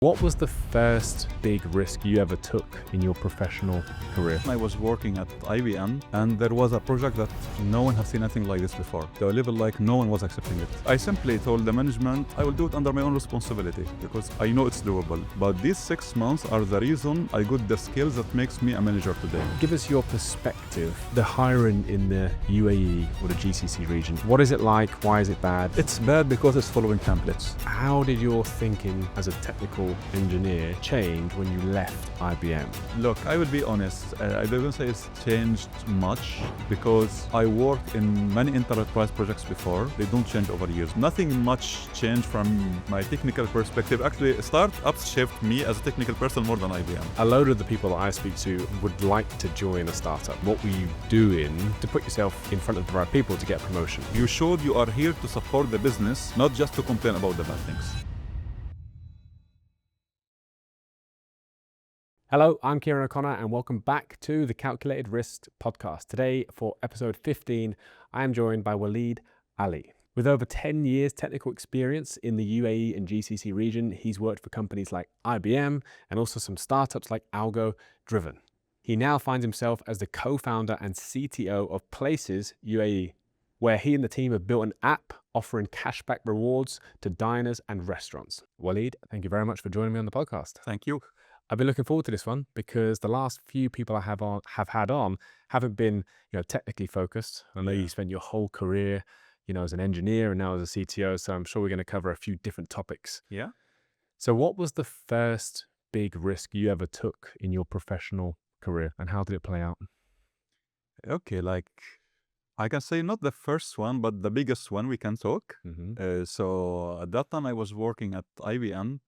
What was the first big risk you ever took in your professional career? I was working at IBM and there was a project that no one has seen anything like this before. To a level like no one was accepting it. I simply told the management I will do it under my own responsibility because I know it's doable. But these 6 months are the reason I got the skills that makes me a manager today. Give us your perspective. The hiring in the UAE or the GCC region, what is it like? Why is it bad? It's bad because it's following templates. How did your thinking as a technical engineer change when you left IBM? Look, I will be honest, I don't say it's changed much because I worked in many enterprise projects before. They don't change over years. Nothing much changed from my technical perspective. Actually, startups shaped me as a technical person more than IBM. A load of the people that I speak to would like to join a startup. What were you doing to put yourself in front of the right people to get a promotion? You showed you are here to support the business, not just to complain about the bad things. Hello, I'm Kieran O'Connor and welcome back to the Calculated Risk podcast. Today for episode 15, I am joined by Walid Ali. With over 10 years technical experience in the UAE and GCC region, he's worked for companies like IBM and also some startups like Algo Driven. He now finds himself as the co-founder and CTO of Places UAE, where he and the team have built an app offering cashback rewards to diners and restaurants. Walid, thank you very much for joining me on the podcast. Thank you. I've been looking forward to this one because the last few people I have had on haven't been, technically focused. I know you spent your whole career, as an engineer and now as a CTO, so I'm sure we're going to cover a few different topics. Yeah. So what was the first big risk you ever took in your professional career and how did it play out? Okay, I can say not the first one, but the biggest one we can talk. So at that time I was working at IBM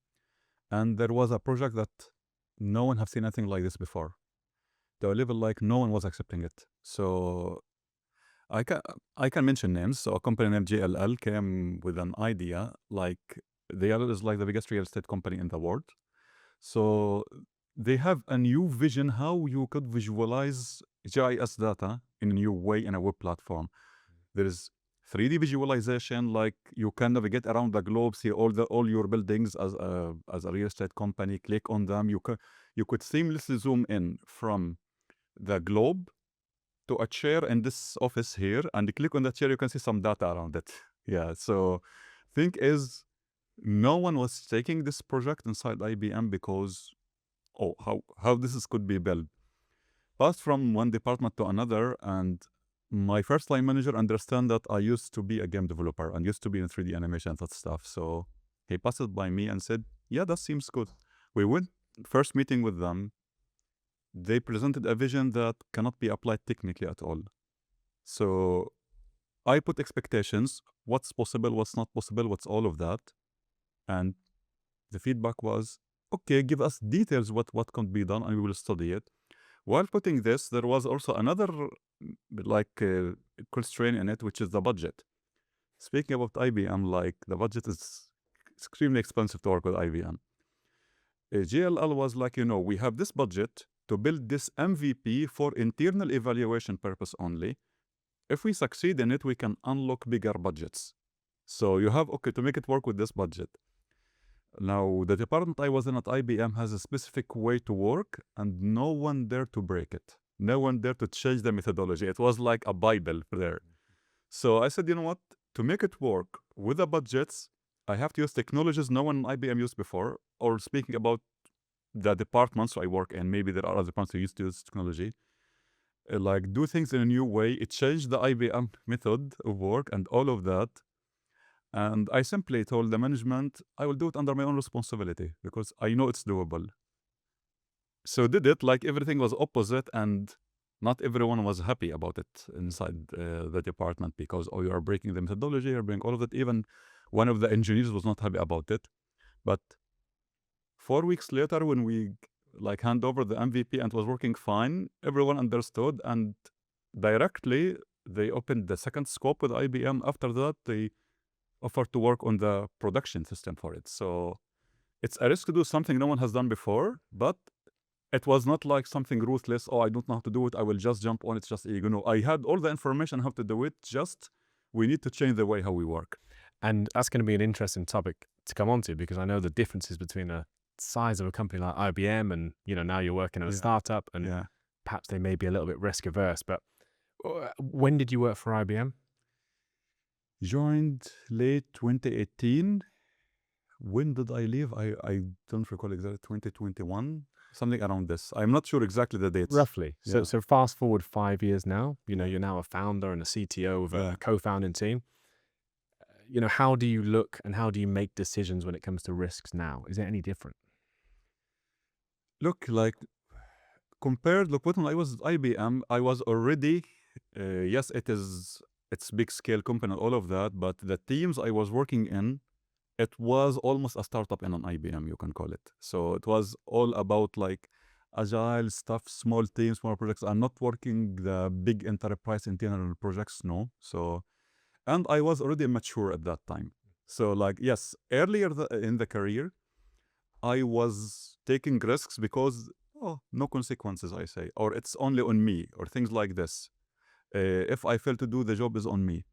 and there was a project that no one have seen anything like this before. To a level like no one was accepting it. So I can mention names. So a company named JLL came with an idea, JLL is like the biggest real estate company in the world. So they have a new vision how you could visualize GIS data in a new way in a web platform. There is 3D visualization, like you can navigate around the globe, see all your buildings as a real estate company, click on them. You could seamlessly zoom in from the globe to a chair in this office here, and click on that chair, you can see some data around it. Yeah, so thing is, no one was taking this project inside IBM because, how this could be built. Passed from one department to another, and my first line manager understand that I used to be a game developer and used to be in 3D animation, that stuff. So he passed it by me and said, yeah, that seems good. We went first meeting with them. They presented a vision that cannot be applied technically at all. So I put expectations, what's possible, what's not possible, what's all of that. And the feedback was, okay, give us details what can be done and we will study it. While putting this, there was also another constraint in it, which is the budget. Speaking about IBM, the budget is extremely expensive to work with IBM. GLL was we have this budget to build this MVP for internal evaluation purpose only. If we succeed in it, we can unlock bigger budgets. So you have, to make it work with this budget. Now, the department I was in at IBM has a specific way to work and no one there to break it. No one there to change the methodology. It was like a Bible there. So I said, you know what? To make it work with the budgets, I have to use technologies no one in IBM used before, or speaking about the departments I work in, maybe there are other departments who used to use technology, do things in a new way. It changed the IBM method of work and all of that. And I simply told the management, I will do it under my own responsibility because I know it's doable. So did it, everything was opposite and not everyone was happy about it inside the department because, you are breaking the methodology, you're breaking all of it. Even one of the engineers was not happy about it. But 4 weeks later, when we hand over the MVP and it was working fine, everyone understood and directly they opened the second scope with IBM. After that, they offered to work on the production system for it. So it's a risk to do something no one has done before, but it was not like something ruthless. I don't know how to do it, I will just jump on it, just ego. I had all the information how to do it, just we need to change the way how we work. And that's going to be an interesting topic to come on to because I know the differences between a size of a company like IBM, and now you're working at a Yeah. startup, and Yeah. perhaps they may be a little bit risk averse. But when did you work for IBM? Joined late 2018. When did I leave? I don't recall exactly. 2021, something around this. I'm not sure exactly the dates. Roughly. So Yeah. so fast forward 5 years now. Yeah. You're now a founder and a CTO of Yeah. a co-founding team. How do you look and how do you make decisions when it comes to risks now? Is it any different? Look, like look, when I was at IBM, I was already, yes, it's big scale company and all of that, but the teams I was working in, it was almost a startup in an IBM, you can call it. So it was all about like agile stuff, small teams, small projects. I'm not working the big enterprise internal projects, no. So, and I was already mature at that time. So like, yes, earlier in the career, I was taking risks because, oh, no consequences, I say, or it's only on me, or things like this. If I fail to do the job is on me.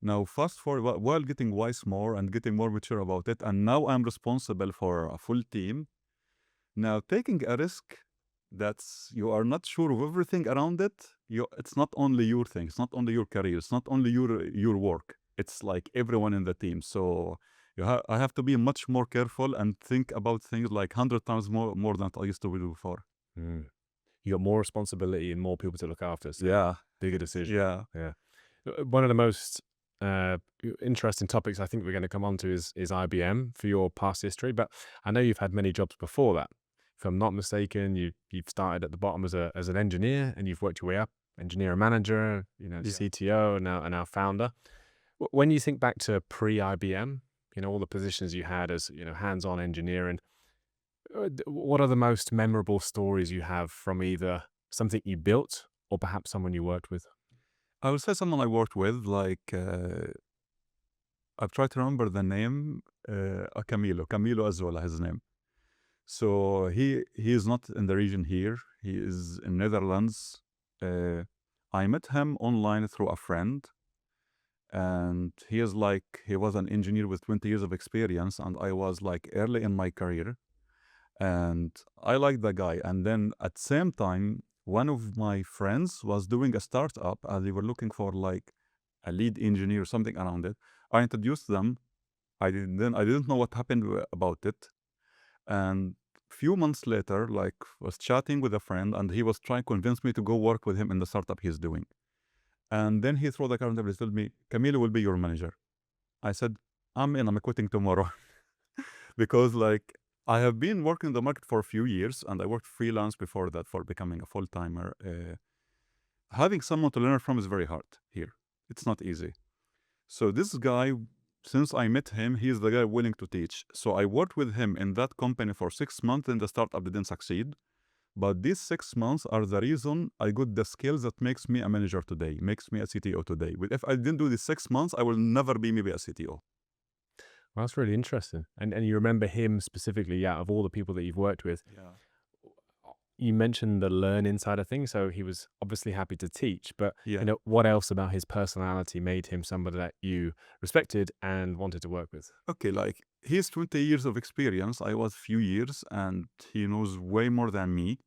Now, fast forward, while getting wise more and getting more mature about it, and now I'm responsible for a full team. Now, taking a risk that's you are not sure of everything around it, it's not only your thing, it's not only your career, it's not only your work. It's like everyone in the team. So I have to be much more careful and think about things like 100 times more than I used to do before. Mm. You got more responsibility and more people to look after. So Yeah. bigger decision. Yeah. Yeah. One of the most interesting topics I think we're going to come on to is IBM for your past history. But I know you've had many jobs before that. If I'm not mistaken, you've started at the bottom as an engineer, and you've worked your way up, engineer and manager, Yeah. CTO, and now founder. When you think back to pre-IBM, all the positions you had as hands-on engineering, what are the most memorable stories you have from either something you built or perhaps someone you worked with? I would say someone I worked with, like, I've tried to remember the name, Camilo Azola, his name. So he is not in the region here. He is in Netherlands. I met him online through a friend, and he was an engineer with 20 years of experience, and I was like early in my career, and I liked the guy. And then at the same time, one of my friends was doing a startup, and they were looking for like a lead engineer or something around it. I introduced them. I didn't know what happened about it. And few months later, like, was chatting with a friend, and he was trying to convince me to go work with him in the startup he's doing. And then he threw the card on the table and told me, Camilo will be your manager. I said, I'm in, I'm quitting tomorrow. Because like I have been working in the market for a few years, and I worked freelance before that for becoming a full-timer. Having someone to learn from is very hard here. It's not easy. So this guy, since I met him, he's the guy willing to teach. So I worked with him in that company for 6 months, and the startup didn't succeed. But these 6 months are the reason I got the skills that makes me a manager today, makes me a CTO today. But if I didn't do these 6 months, I will never be maybe a CTO. Well, that's really interesting. And you remember him specifically, out of all the people that you've worked with. Yeah. You mentioned the learning side of things, so he was obviously happy to teach, but Yeah. what else about his personality made him somebody that you respected and wanted to work with? Okay, like he's 20 years of experience. I was few years, and he knows way more than me.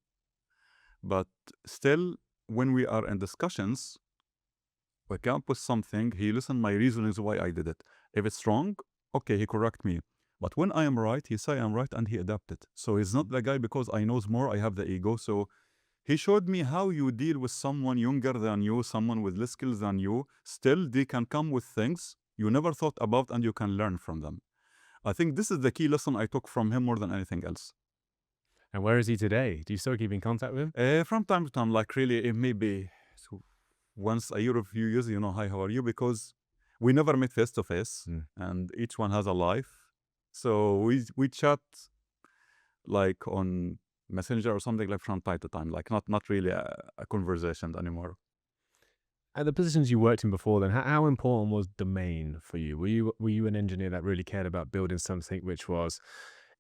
But still, when we are in discussions, we come up with something, he listens my reasonings why I did it. If it's wrong, okay, he correct me. But when I am right, he say I'm right, and he adapted. So he's not the guy because I knows more, I have the ego. So he showed me how you deal with someone younger than you, someone with less skills than you. Still, they can come with things you never thought about, and you can learn from them. I think this is the key lesson I took from him more than anything else. And where is he today? Do you still keep in contact with him? From time to time, like really, it maybe once a year or a few years, hi, how are you? Because we never met face to face, and each one has a life. So we chat like on Messenger or something, like from time to time, like not really a conversation anymore. At the positions you worked in before then, how important was domain for you? Were you an engineer that really cared about building something which was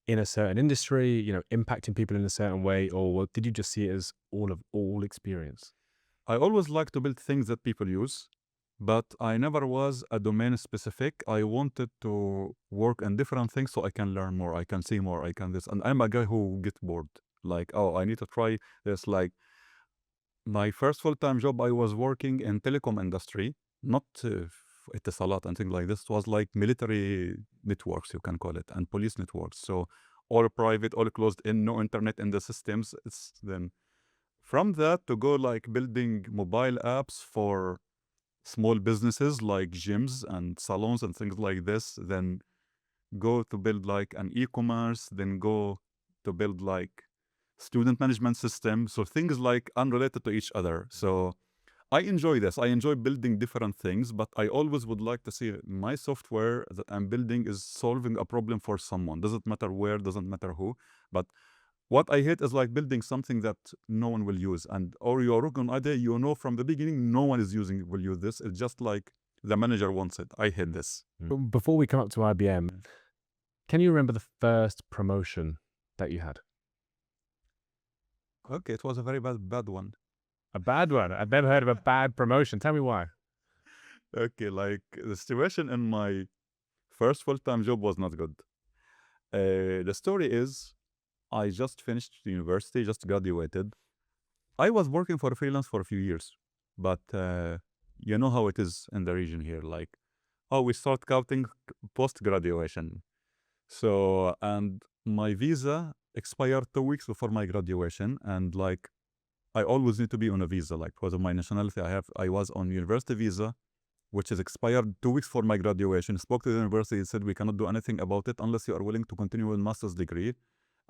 in a certain industry, impacting people in a certain way, or did you just see it as all experience? I always like to build things that people use. but I never was a domain specific. I wanted to work in different things so I can learn more, I can see more, I can this. And I'm a guy who get bored. Like, oh, I need to try this. Like my first full-time job, I was working in telecom industry, not اتصالات and things like this. It was like military networks, you can call it, and police networks. So all private, all closed in, no internet in the systems. It's then from that to go like building mobile apps for small businesses like gyms and salons and things like this, then go to build like an e-commerce, then go to build like student management system. So things like unrelated to each other. So I enjoy this. I enjoy building different things, but I always would like to see my software that I'm building is solving a problem for someone. Doesn't matter where, doesn't matter who. But what I hate is like building something that no one will use, and or you're working on idea, you know from the beginning no one is will use this. It's just like the manager wants it. I hate this. Before we come up to IBM, can you remember the first promotion that you had? Okay, it was a very bad one. A bad one? I've never heard of a bad promotion. Tell me why. Okay, like the situation in my first full-time job was not good. The story is I just finished university, just graduated. I was working for freelance for a few years, but you know how it is in the region here. Like, oh, we start counting post-graduation. So, and my visa expired 2 weeks before my graduation, and like, I always need to be on a visa. Like, because of my nationality, I was on university visa, which is expired 2 weeks for my graduation. Spoke to the university, said we cannot do anything about it unless you are willing to continue with master's degree.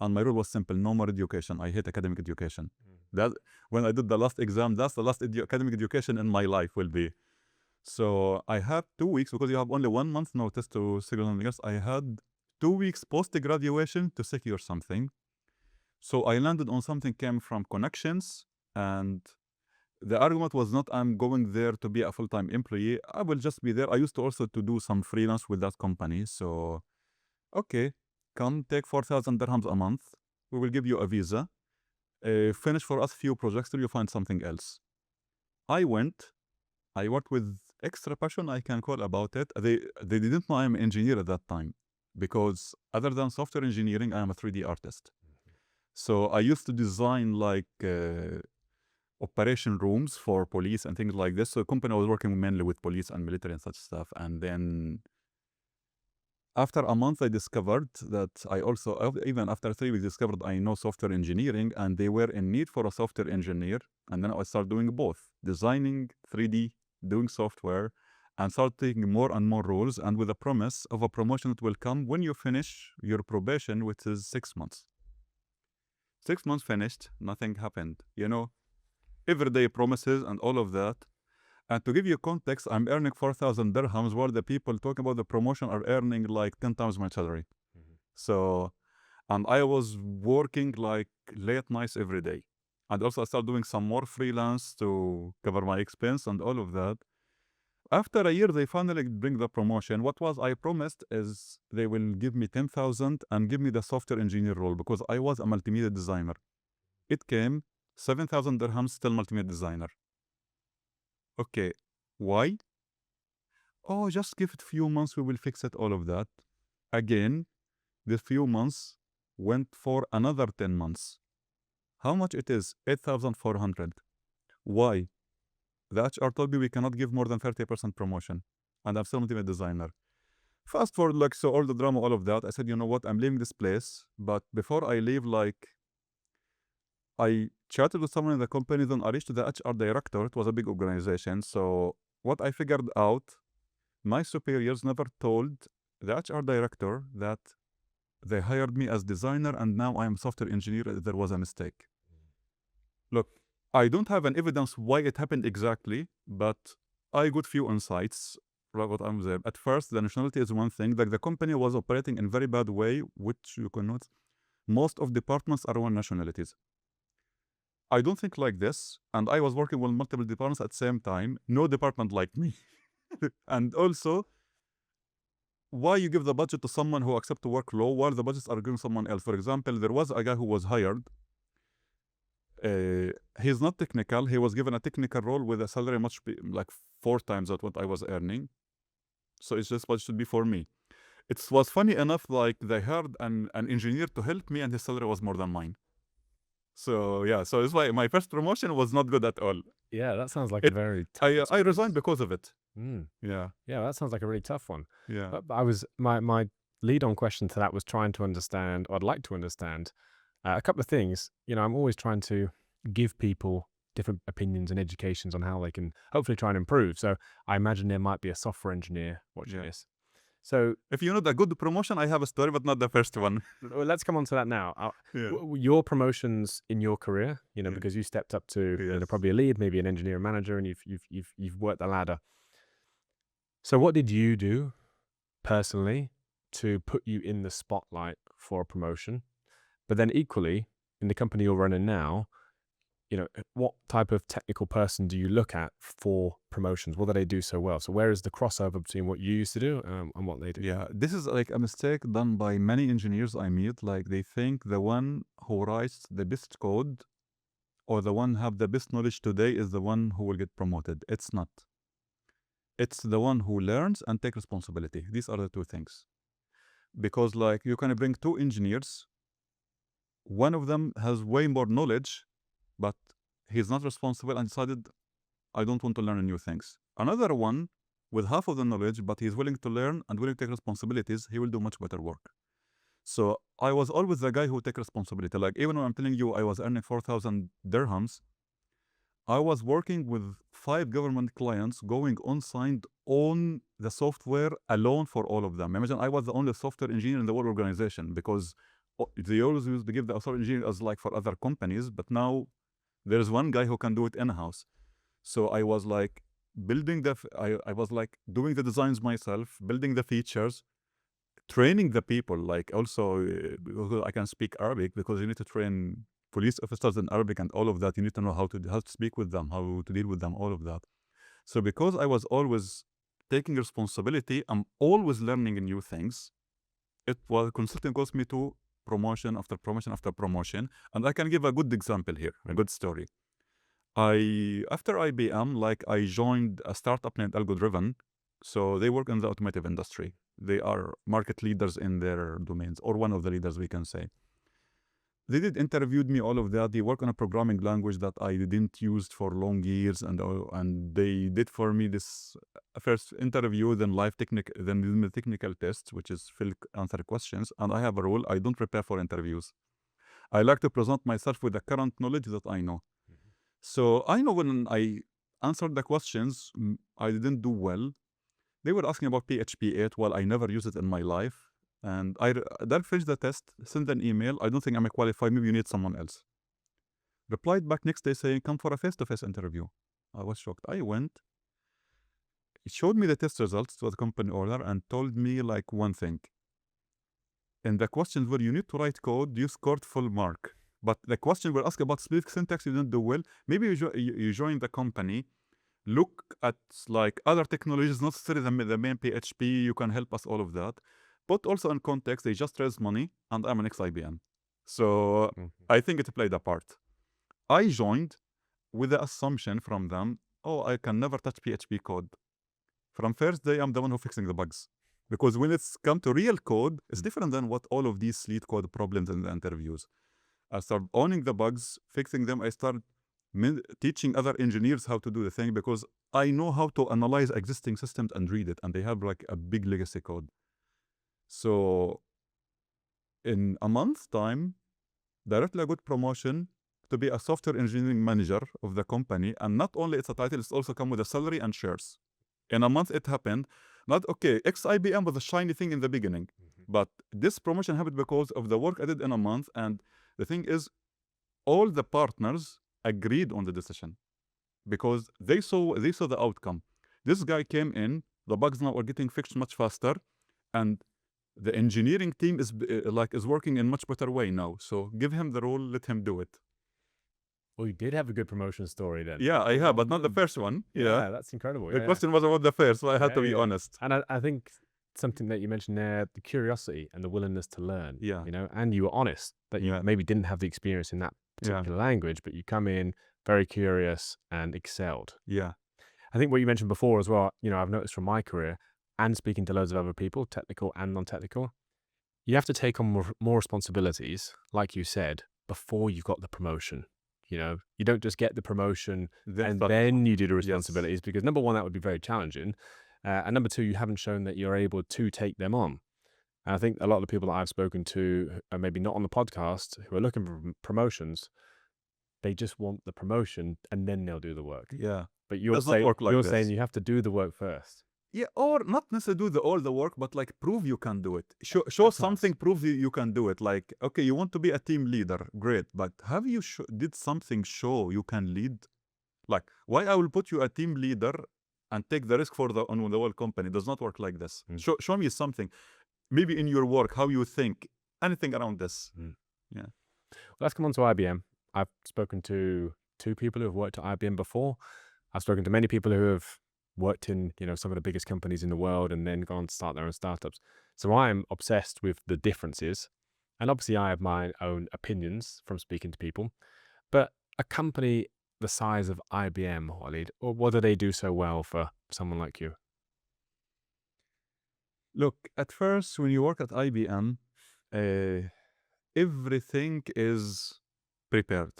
And my rule was simple: no more education. I hate academic education. That when I did the last exam, that's the last academic education in my life will be. So I had 2 weeks because you have only 1 month notice to secure something else. I had 2 weeks post graduation to secure something. So I landed on something came from connections, and the argument was not I'm going there to be a full-time employee. I will just be there. I used to also to do some freelance with that company. So, okay, come take 4,000 dirhams a month. We will give you a visa. Finish for us few projects till you find something else. I went. I worked with extra passion, I can call about it. They didn't know I'm an engineer at that time because other than software engineering, I am a 3D artist. So I used to design like operation rooms for police and things like this. So the company was working mainly with police and military and such stuff. And then after a month, I discovered that I also, even after 3 weeks, discovered I know software engineering, and they were in need for a software engineer. And then I started doing both, designing 3D, doing software, and started taking more and more roles, and with a promise of a promotion that will come when you finish your probation, which is 6 months. 6 months finished, nothing happened. You know, everyday promises and all of that. And to give you context, I'm earning 4,000 dirhams, while the people talking about the promotion are earning like 10 times my salary. So, and I was working like late nights every day. And also I started doing some more freelance to cover my expense and all of that. After a year, they finally bring the promotion. What was I promised is they will give me 10,000 and give me the software engineer role because I was a multimedia designer. It came 7,000 dirhams, still multimedia designer. Okay, why? Oh, just give it few months, we will fix it, all of that. Again, the few months went for another 10 months. How much it is? 8,400. Why? The HR told me we cannot give more than 30% promotion. And I'm still not even a designer. Fast forward, like, so all the drama, all of that. I said, you know what? I'm leaving this place. But before I leave, like, I chatted with someone in the company, then I reached to the HR director. It was a big organization. So what I figured out, my superiors never told the HR director that they hired me as designer and now I am software engineer. There was a mistake. Look, I don't have an evidence why it happened exactly, but I got few insights. What I'm there. At first, the nationality is one thing. Like the company was operating in very bad way, which you cannot. Most of departments are one nationalities. I don't think like this, and I was working with multiple departments at the same time. No department like me. And also, why you give the budget to someone who accept to work low while the budgets are given someone else? For example, there was a guy who was hired. He's not technical. He was given a technical role with a salary like 4 times at what I was earning. So it's just what should be for me. It was funny enough, like they hired an engineer to help me and his salary was more than mine. So yeah, so it's why my first promotion was not good at all. Yeah, that sounds like a very tough I experience. resigned because of it. Mm. Yeah. Yeah, that sounds like a really tough one. Yeah. But I was my lead-on question to that was trying to understand, or I'd like to understand, a couple of things. You know, I'm always trying to give people different opinions and educations on how they can hopefully try and improve. So I imagine there might be a software engineer watching this. So if you need a good promotion, I have a story, but not the first one. well, let's come on to that now. Yeah. Your promotions in your career, you know, Yeah. because you stepped up to you know, Yes. probably a lead, maybe an engineer, manager, and you've worked the ladder. So what did you do personally to put you in the spotlight for a promotion? But then equally, in the company you're running now, you know, what type of technical person do you look at for promotions? What do they do so well? So where is the crossover between what you used to do and what they do? Yeah, this is like a mistake done by many engineers I meet. Like they think the one who writes the best code or the one have the best knowledge today is the one who will get promoted. It's not. It's the one who learns and take responsibility. These are the two things. Because like you can bring 2 engineers, one of them has way more knowledge, but he's not responsible and decided, I don't want to learn new things. Another one with half of the knowledge, but he's willing to learn and willing to take responsibilities, he will do much better work. So I was always the guy who take responsibility. Like even when I'm telling you I was earning 4,000 dirhams, I was working with 5 government clients going on site on the software alone for all of them. Imagine I was the only software engineer in the whole organization because they always used to give the software engineer as like for other companies, but now there's one guy who can do it in-house. So I was like building I was like doing the designs myself, building the features, training the people. Like also I can speak Arabic because you need to train police officers in Arabic and all of that. You need to know how to speak with them, how to deal with them, all of that. So because I was always taking responsibility, I'm always learning new things. It was consulting cost me to promotion after promotion after promotion. And I can give a good example here, a good story. After IBM, like I joined a startup named Algo-Driven. So they work in the automotive industry. They are market leaders in their domains, or one of the leaders, we can say. They did interviewed me, all of that. They work on a programming language that I didn't use for long years, and they did for me this first interview, then the technical test, which is fill answer questions. And I have a rule: I don't prepare for interviews. I like to present myself with the current knowledge that I know. So I know when I answered the questions, I didn't do well. They were asking about PHP 8. Well, I never used it in my life. And I then finished the test, sent an email. I don't think I'm qualified. Maybe you need someone else. Replied back next day saying, come for a face-to-face interview. I was shocked. I went. It showed me the test results to the company owner and told me like one thing. In the questions where you need to write code, you scored full mark. But the question were asked about specific syntax, you didn't do well. Maybe you join the company, look at like other technologies, not necessarily the main PHP, you can help us, all of that. But also in context, they just raised money and I'm an ex-IBM. So I think it played a part. I joined with the assumption from them, oh, I can never touch PHP code. From first day, I'm the one who's fixing the bugs. Because when it's come to real code, it's different than what all of these lead code problems in the interviews. I started owning the bugs, fixing them. I started teaching other engineers how to do the thing because I know how to analyze existing systems and read it. And they have like a big legacy code. So in a month's time, directly I got promotion to be a software engineering manager of the company. And not only it's a title, it's also come with a salary and shares. In a month it happened. Not okay, ex-IBM was a shiny thing in the beginning. But this promotion happened because of the work I did in a month. And the thing is, all the partners agreed on the decision because they saw the outcome. This guy came in, the bugs now are getting fixed much faster, and the engineering team is working in much better way now. So give him the role, let him do it. Well, you did have a good promotion story then. Yeah, I have, but not the first one. Yeah, that's incredible. The question was about the first, so I had to be honest. And I think something that you mentioned there, the curiosity and the willingness to learn. Yeah. You know, and you were honest that you maybe didn't have the experience in that particular language, but you come in very curious and excelled. Yeah. I think what you mentioned before as well, I've noticed from my career and speaking to loads of other people, technical and non-technical, you have to take on more responsibilities, like you said, before you got the promotion. You don't just get the promotion and then you do the responsibilities, because number one, that would be very challenging. And number two, you haven't shown that you're able to take them on. And I think a lot of the people that I've spoken to, who are maybe not on the podcast, who are looking for promotions, they just want the promotion and then they'll do the work. Yeah. But Does not work like you're this. saying you have to do the work first. Yeah, or not necessarily do all the work, but like prove you can do it. Show That's something, nice. prove you can do it. Like, okay, you want to be a team leader, great, but have you did something show you can lead? Like, why I will put you a team leader and take the risk for on the whole company? It does not work like this. Show me something, maybe in your work, how you think, anything around this. Yeah. Well, let's come on to IBM. I've spoken to 2 people who have worked at IBM before. I've spoken to many people who have worked in, some of the biggest companies in the world and then gone to start their own startups. So I'm obsessed with the differences. And obviously I have my own opinions from speaking to people. But a company the size of IBM, Walid, or what do they do so well for someone like you? Look, at first, when you work at IBM, everything is prepared.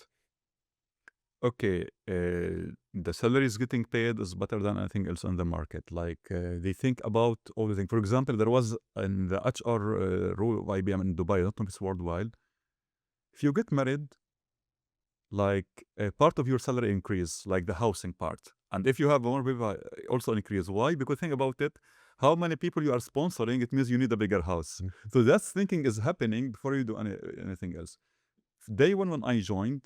Okay, the salary is getting paid is better than anything else on the market. Like they think about all the things. For example, there was in the HR rule of IBM in Dubai, I don't know if it's worldwide. If you get married, like a part of your salary increase, like the housing part. And if you have more people, also increase. Why? Because think about it. How many people you are sponsoring, it means you need a bigger house. So that thinking is happening before you do anything else. Day one when I joined,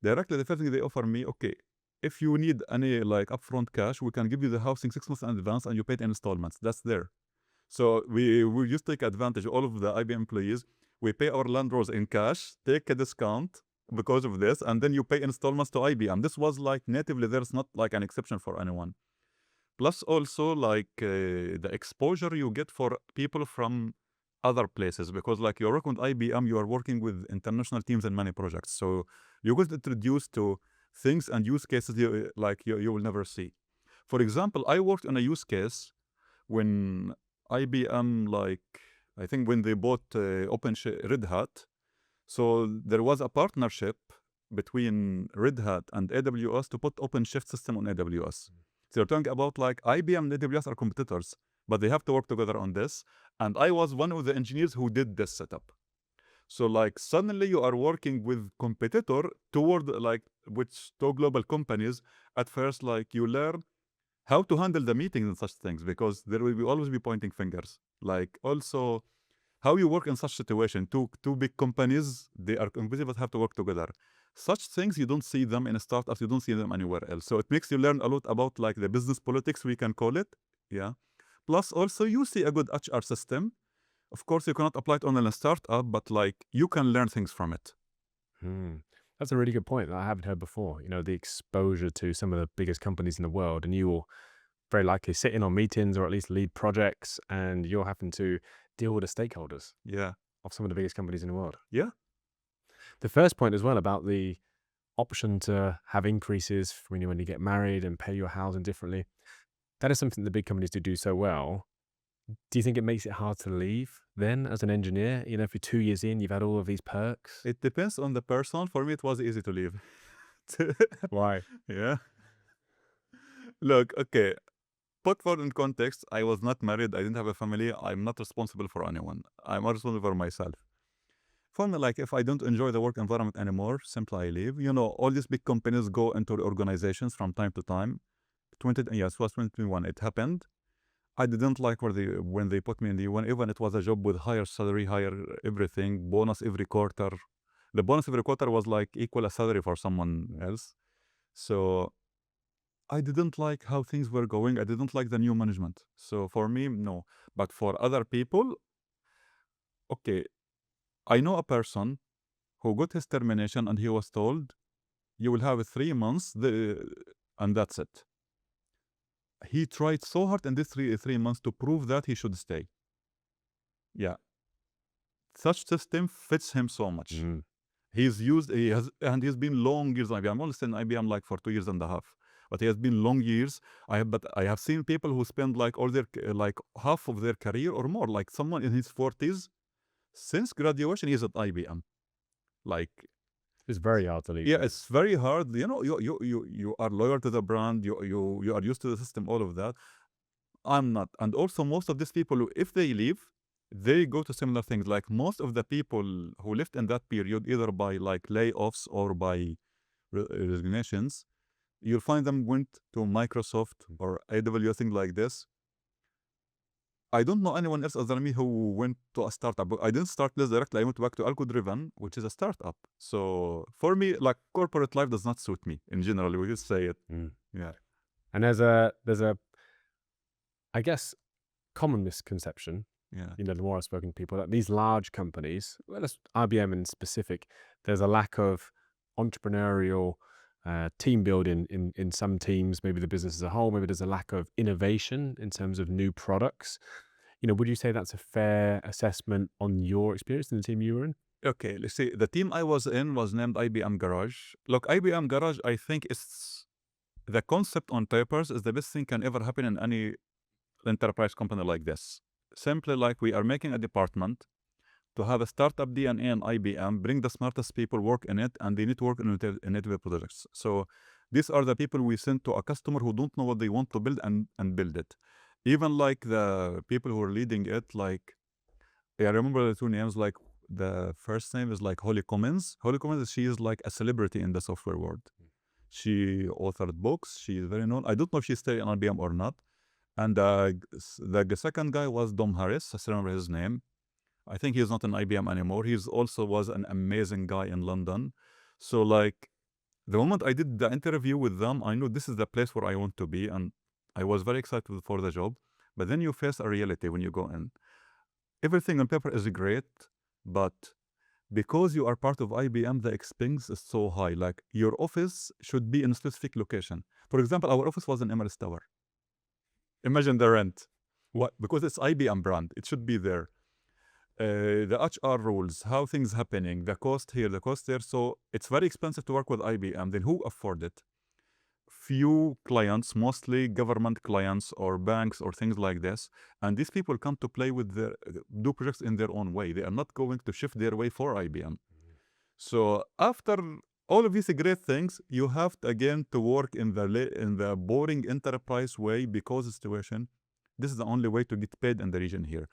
directly the first thing they offer me, okay, if you need any like upfront cash, we can give you the housing 6 months in advance and you pay it in installments. That's there. So we just take advantage, all of the IBM employees, we pay our landlords in cash, take a discount because of this, and then you pay installments to IBM. This was like natively, there's not like an exception for anyone. Plus also like the exposure you get for people from other places, because like you're working with IBM, you are working with international teams in many projects. So you get introduced to things and use cases you will never see. For example, I worked on a use case when IBM, like I think when they bought Red Hat. So there was a partnership between Red Hat and AWS to put OpenShift system on AWS. So you're talking about like IBM and AWS are competitors, but they have to work together on this. And I was one of the engineers who did this setup. So like suddenly you are working with competitor toward like which two global companies. At first, like you learn how to handle the meetings and such things, because there will always be pointing fingers. Like also how you work in such situation. Two big companies, they are competitive but have to work together. Such things you don't see them in startups, you don't see them anywhere else. So it makes you learn a lot about like the business politics, we can call it. Yeah. Plus also you see a good HR system. Of course you cannot apply it on a startup, but like you can learn things from it. That's a really good point that I haven't heard before. The exposure to some of the biggest companies in the world, and you will very likely sit in on meetings or at least lead projects, and you're having to deal with the stakeholders of some of the biggest companies in the world. Yeah. The first point as well about the option to have increases when you get married and pay your housing differently. That is something the big companies do so well. Do you think it makes it hard to leave then as an engineer? If you're 2 years in, you've had all of these perks. It depends on the person. For me, it was easy to leave. Why? Yeah. Look, okay. Put forward in context, I was not married. I didn't have a family. I'm not responsible for anyone. I'm responsible for myself. For me, like if I don't enjoy the work environment anymore, simply I leave. All these big companies go into organizations from time to time. Yes, it was 2021. It happened. I didn't like when they put me in the UN, even it was a job with higher salary, higher everything, bonus every quarter. The bonus every quarter was like equal a salary for someone else. So I didn't like how things were going. I didn't like the new management. So for me, no. But for other people, okay, I know a person who got his termination and he was told, you will have 3 months and that's it. He tried so hard in this three months to prove that he should stay. Yeah. Such system fits him so much. He's been long years. I'm only in IBM like for 2 years and a half, but he has been long years. But I have seen people who spend like all their like half of their career or more. Like someone in his 40s, since graduation, he's at IBM. Like It's very hard to leave. yeah, it's very hard. You know, you are loyal to the brand. You are used to the system. All of that. I'm not. And also, most of these people, if they leave, they go to similar things. Like most of the people who left in that period, either by like layoffs or by resignations, you'll find them went to Microsoft or AWS, things like this. I don't know anyone else other than me who went to a startup. I didn't start this directly. I went back to Alco Driven, which is a startup. So for me, like corporate life does not suit me in general. We just say it. Yeah. And there's a I guess, common misconception. Yeah. You know, the more I've spoken to people, that these large companies, well, that's IBM in specific, there's a lack of entrepreneurial team building in some teams, maybe the business as a whole. Maybe there's a lack of innovation in terms of new products. You know, would you say that's a fair assessment on your experience in the team you were in? Okay, let's see. The team I was in was named IBM Garage. Look, IBM Garage, I think it's the concept on papers is the best thing can ever happen in any enterprise company like this. Simply like we are making a department to have a startup DNA in IBM, bring the smartest people, work in it, and they need to work in innovative projects. So these are the people we send to a customer who don't know what they want to build and build it. Even like the people who are leading it, like I remember the two names, like the first name is like Holly Cummins. Holly Cummins, she is like a celebrity in the software world. She authored books. She is very known. I don't know if she's still in IBM or not. And the second guy was Dom Harris. I still remember his name. I think he's not in IBM anymore. He's also was an amazing guy in London. So like the moment I did the interview with them, I knew this is the place where I want to be. And I was very excited for the job. But then you face a reality when you go in. Everything on paper is great, but because you are part of IBM, the expense is so high. Like your office should be in a specific location. For example, our office was in Emirates Tower. Imagine the rent. What? Because it's IBM brand, it should be there. The HR rules, how things happening, the cost here, the cost there. So it's very expensive to work with IBM. Then who afford it? Few clients, mostly government clients or banks or things like this. And these people come to play with their, do projects in their own way. They are not going to shift their way for IBM. So after all of these great things, you have to, again to work in the boring enterprise way because of the situation. This is the only way to get paid in the region here.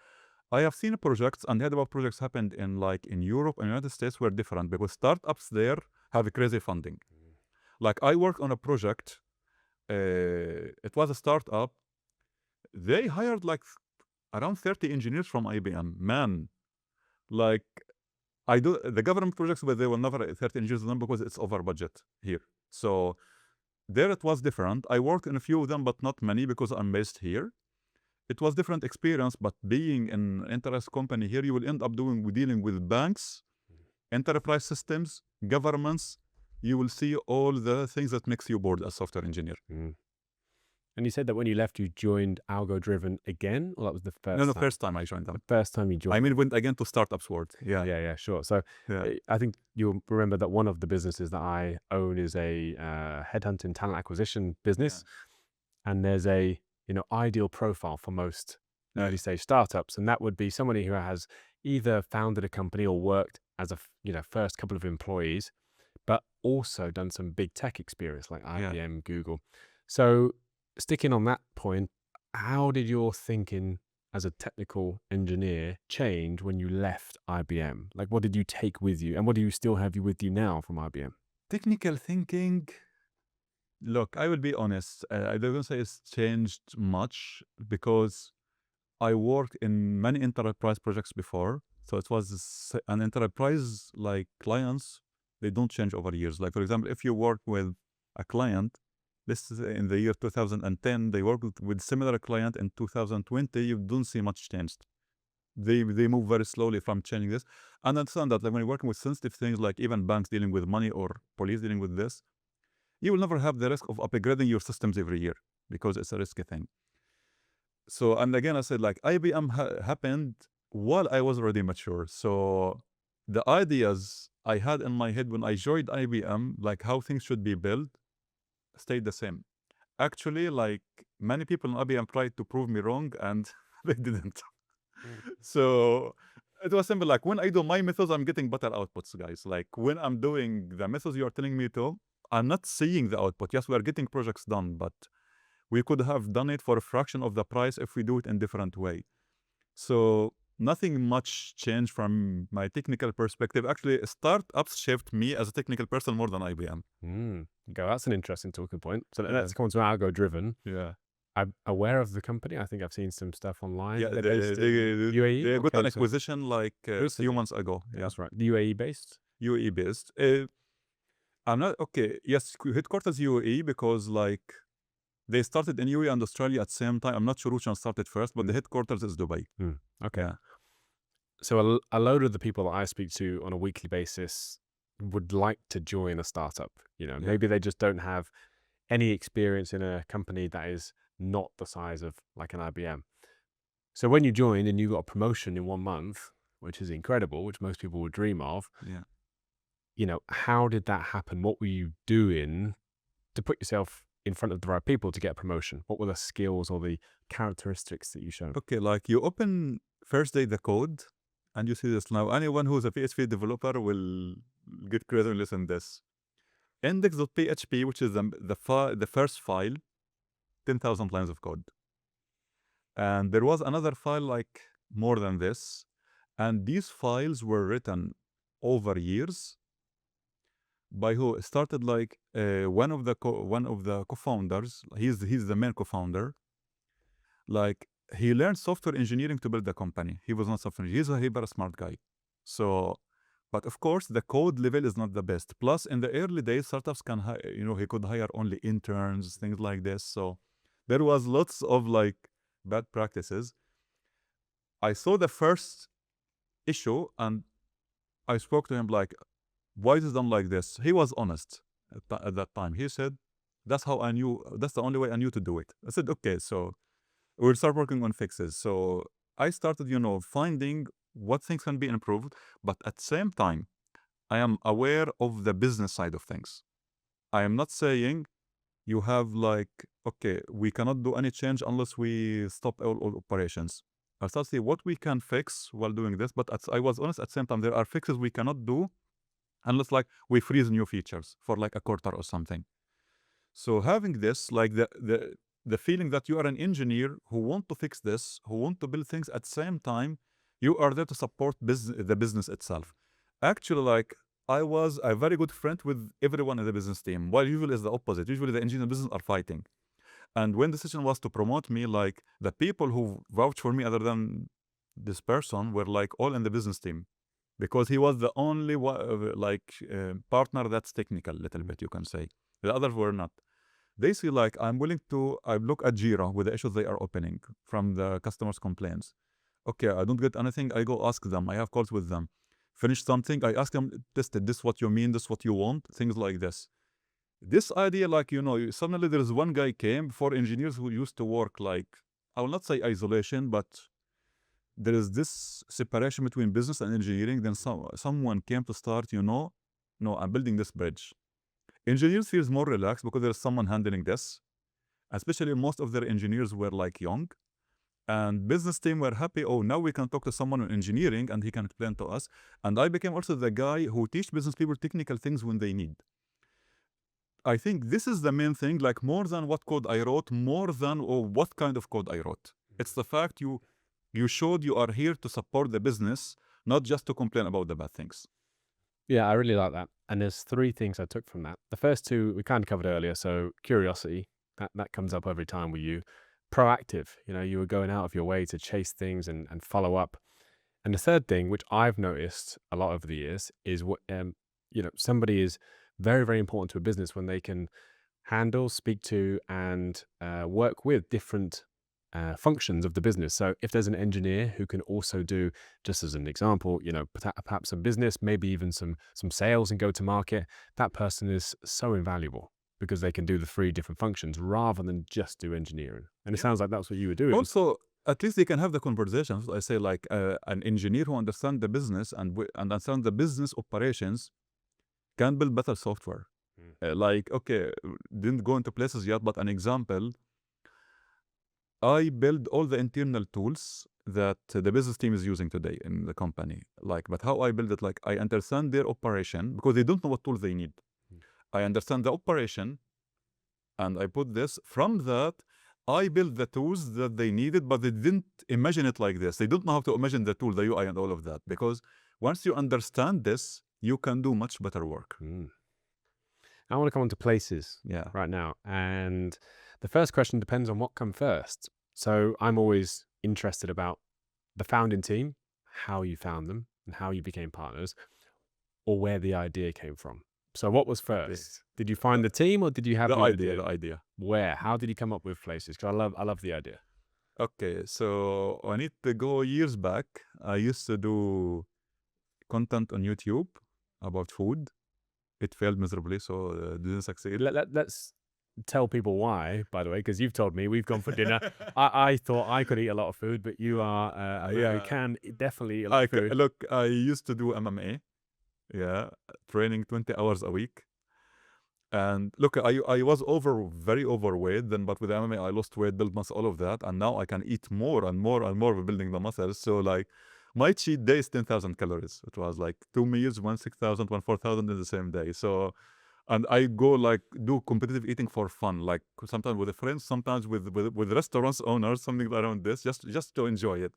I have seen projects and heard about projects happened in like in Europe and United States were different because startups there have crazy funding. Like I worked on a project, it was a startup. They hired like around 30 engineers from IBM. Man, like I do the government projects, but they will never 30 engineers of them because it's over budget here. So there it was different. I worked in a few of them, but not many because I'm based here. It was different experience, but being an enterprise company here, you will end up dealing with banks, enterprise systems, governments. You will see all the things that makes you bored as software engineer. And you said that when you left, you joined Algo Driven again? Well, that was the first No, the time. first time I joined them. The first time you joined. I mean, went again to startups world. Yeah. Yeah, sure. So Yeah. I think you'll remember that one of the businesses that I own is a headhunting talent acquisition business. And there's a ideal profile for most early stage startups. And that would be somebody who has either founded a company or worked as a first couple of employees, but also done some big tech experience like IBM, Google. So sticking on that point, how did your thinking as a technical engineer change when you left IBM? Like, what did you take with you, and what do you still have with you now from IBM? Technical thinking. Look, I will be honest. I don't say it's changed much because I worked in many enterprise projects before. So it was an enterprise like clients. They don't change over years. Like, for example, if you work with a client, this is in the year 2010, they work with similar client in 2020, you don't see much changed. They move very slowly from changing this. And understand that like, when you're working with sensitive things, like even banks dealing with money or police dealing with this, you will never have the risk of upgrading your systems every year because it's a risky thing. So, and again, I said like IBM happened while I was already mature. So the ideas I had in my head when I joined IBM, like how things should be built, stayed the same. Actually, like many people in IBM tried to prove me wrong and they didn't. So it was simple. Like when I do my methods, I'm getting better outputs, guys. Like when I'm doing the methods you're telling me to, I'm not seeing the output. Yes, we are getting projects done, but we could have done it for a fraction of the price if we do it in different way. So nothing much changed from my technical perspective. Actually, startups shaped me as a technical person more than IBM. That's an interesting talking point. So Yeah. let's come on to algo driven. Yeah. I'm aware of the company. I think I've seen some stuff online. Yeah, They're based in UAE. they got an so acquisition like a Recently. few months ago. Yeah, that's right. UAE based. UAE based. I'm not okay. Yes, headquarters UAE because like they started in UAE and Australia at the same time. I'm not sure which one started first, but the headquarters is Dubai. Okay. Yeah. So a load of the people that I speak to on a weekly basis would like to join a startup. You know, Yeah. maybe they just don't have any experience in a company that is not the size of like an IBM. So when you joined and you got a promotion in 1 month, which is incredible, which most people would dream of, Yeah. you know, how did that happen? What were you doing to put yourself in front of the right people to get a promotion? What were the skills or the characteristics that you showed? Okay, like you open first day the code and you see this now. Anyone who's a PHP developer will get credit and listen this. Index.php, which is the first file, 10,000 lines of code. And there was another file like more than this. And these files were written over years by who? It started like one of the co-founders. He's the main co-founder. Like he learned software engineering to build the company. He was not software engineer. He's a hyper smart guy. So, but of course the code level is not the best. Plus, in the early days, startups can he could hire only interns, things like this. So there was lots of like bad practices. I saw the first issue and I spoke to him like, why is it done like this? He was honest at that time. He said, that's how I knew, that's the only way I knew to do it. I said, okay, so we'll start working on fixes. So I started, finding what things can be improved, but at the same time, I am aware of the business side of things. I am not saying you have like, okay, we cannot do any change unless we stop all operations. I start to see what we can fix while doing this, but I was honest at the same time, there are fixes we cannot do unless like we freeze new features for like a quarter or something. So having this, like the feeling that you are an engineer who want to fix this, who want to build things at the same time, you are there to support the business itself. Actually, like I was a very good friend with everyone in the business team, while usually it's the opposite. Usually the engineering business are fighting. And when the decision was to promote me, like the people who vouched for me other than this person were like all in the business team. Because he was the only partner that's technical, little bit, you can say. The others were not. They see like I look at Jira with the issues they are opening from the customers' complaints. Okay, I don't get anything, I go ask them, I have calls with them. Finish something, I ask them, this what you mean, this what you want, things like this. This idea, like, suddenly there is one guy came for engineers who used to work like, I will not say isolation, but there is this separation between business and engineering. Then someone came to start, no, I'm building this bridge. Engineers feels more relaxed because there's someone handling this. Especially most of their engineers were like young. And business team were happy, oh, now we can talk to someone in engineering and he can explain to us. And I became also the guy who teach business people technical things when they need. I think this is the main thing, like more than what code I wrote, more than what kind of code I wrote. It's the fact you showed you are here to support the business, not just to complain about the bad things. Yeah, I really like that. And there's 3 things I took from that. The first 2 we kind of covered earlier. So curiosity, that comes up every time with you. Proactive, you were going out of your way to chase things and follow up. And the third thing, which I've noticed a lot over the years, is what somebody is very, very important to a business when they can handle, speak to, and work with different functions of the business. So if there's an engineer who can also do, just as an example, perhaps some business, maybe even some sales and go to market, that person is so invaluable because they can do the 3 different functions rather than just do engineering. And it sounds like that's what you were doing. Also, at least they can have the conversations. I say like an engineer who understands the business and understands the business operations can build better software. Like, okay, didn't go into places yet, but an example, I build all the internal tools that the business team is using today in the company. Like, but how I build it, like I understand their operation because they don't know what tools they need. I understand the operation and I put this. From that, I built the tools that they needed, but they didn't imagine it like this. They don't know how to imagine the tool, the UI and all of that. Because once you understand this, you can do much better work. I want to come on to places Yeah. right now. And the first question depends on what come first. So I'm always interested about the founding team, how you found them and how you became partners, or where the idea came from. So what was first? Did you find the team or did you have The idea. Where? How did you come up with places? Because I love the idea. Okay, so I need to go years back. I used to do content on YouTube about food. It failed miserably, so didn't succeed. Let's tell people why, by the way, because you've told me we've gone for dinner. I thought I could eat a lot of food, but you are a man who can definitely eat a lot of food. Look, I used to do MMA, training 20 hours a week. And look, I was very overweight then, but with MMA, I lost weight, built muscle, all of that. And now I can eat more and more and more building the muscles. So like my cheat day is 10,000 calories. It was like 2 meals, one 6,000, one 4,000 in the same day. So, and I go like do competitive eating for fun, like sometimes with a friends, sometimes with restaurants owners, something around this, just to enjoy it.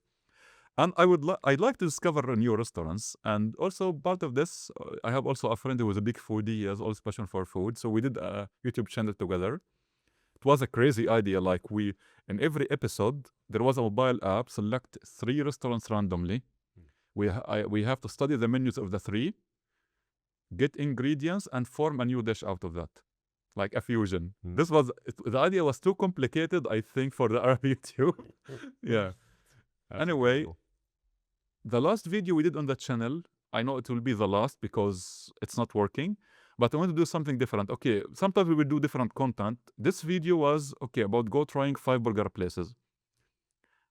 And I'd like to discover new restaurants. And also part of this, I have also a friend who was a big foodie. He has also passion for food. So we did a YouTube channel together. It was a crazy idea. Like in every episode, there was a mobile app, select 3 restaurants randomly. We have to study the menus of the 3, get ingredients and form a new dish out of that. Like a fusion. The idea was too complicated, I think, for the Arab YouTube. Yeah. Anyway, cool. The last video we did on the channel, I know it will be the last because it's not working, but I want to do something different. Okay, sometimes we will do different content. This video was, okay, about go trying 5 burger places.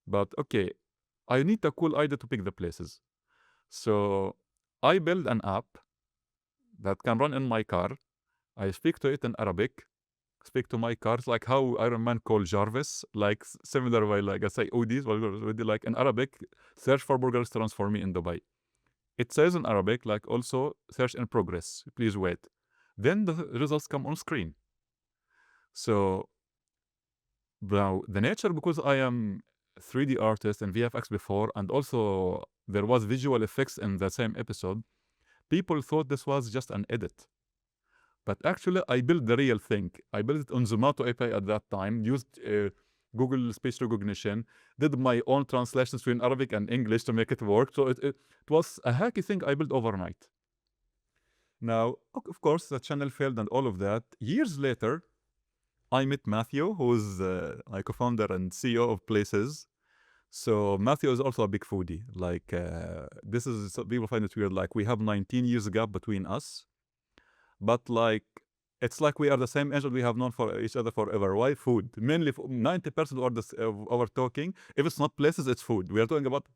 But okay, I need a cool idea to pick the places. So I build an app that can run in my car. I speak to it in Arabic, speak to my cars, like how Iron Man called Jarvis, like similar way, like I say, Udis, like in Arabic, search for burger restaurants for me in Dubai. It says in Arabic, like also search in progress, please wait. Then the results come on screen. So now the nature, because I am 3D artist and VFX before, and also there was visual effects in the same episode, people thought this was just an edit. But actually, I built the real thing. I built it on Zomato API at that time, used Google speech recognition, did my own translations between Arabic and English to make it work. So it was a hacky thing I built overnight. Now, of course, the channel failed and all of that. Years later, I met Matthew, who's my co-founder and CEO of Places. So Matthew is also a big foodie. Like this is, people find it weird. Like we have 19 years gap between us. But like, it's like we are the same age and we have known for each other forever. Why food? Mainly 90% of our talking, if it's not places, it's food. We are talking about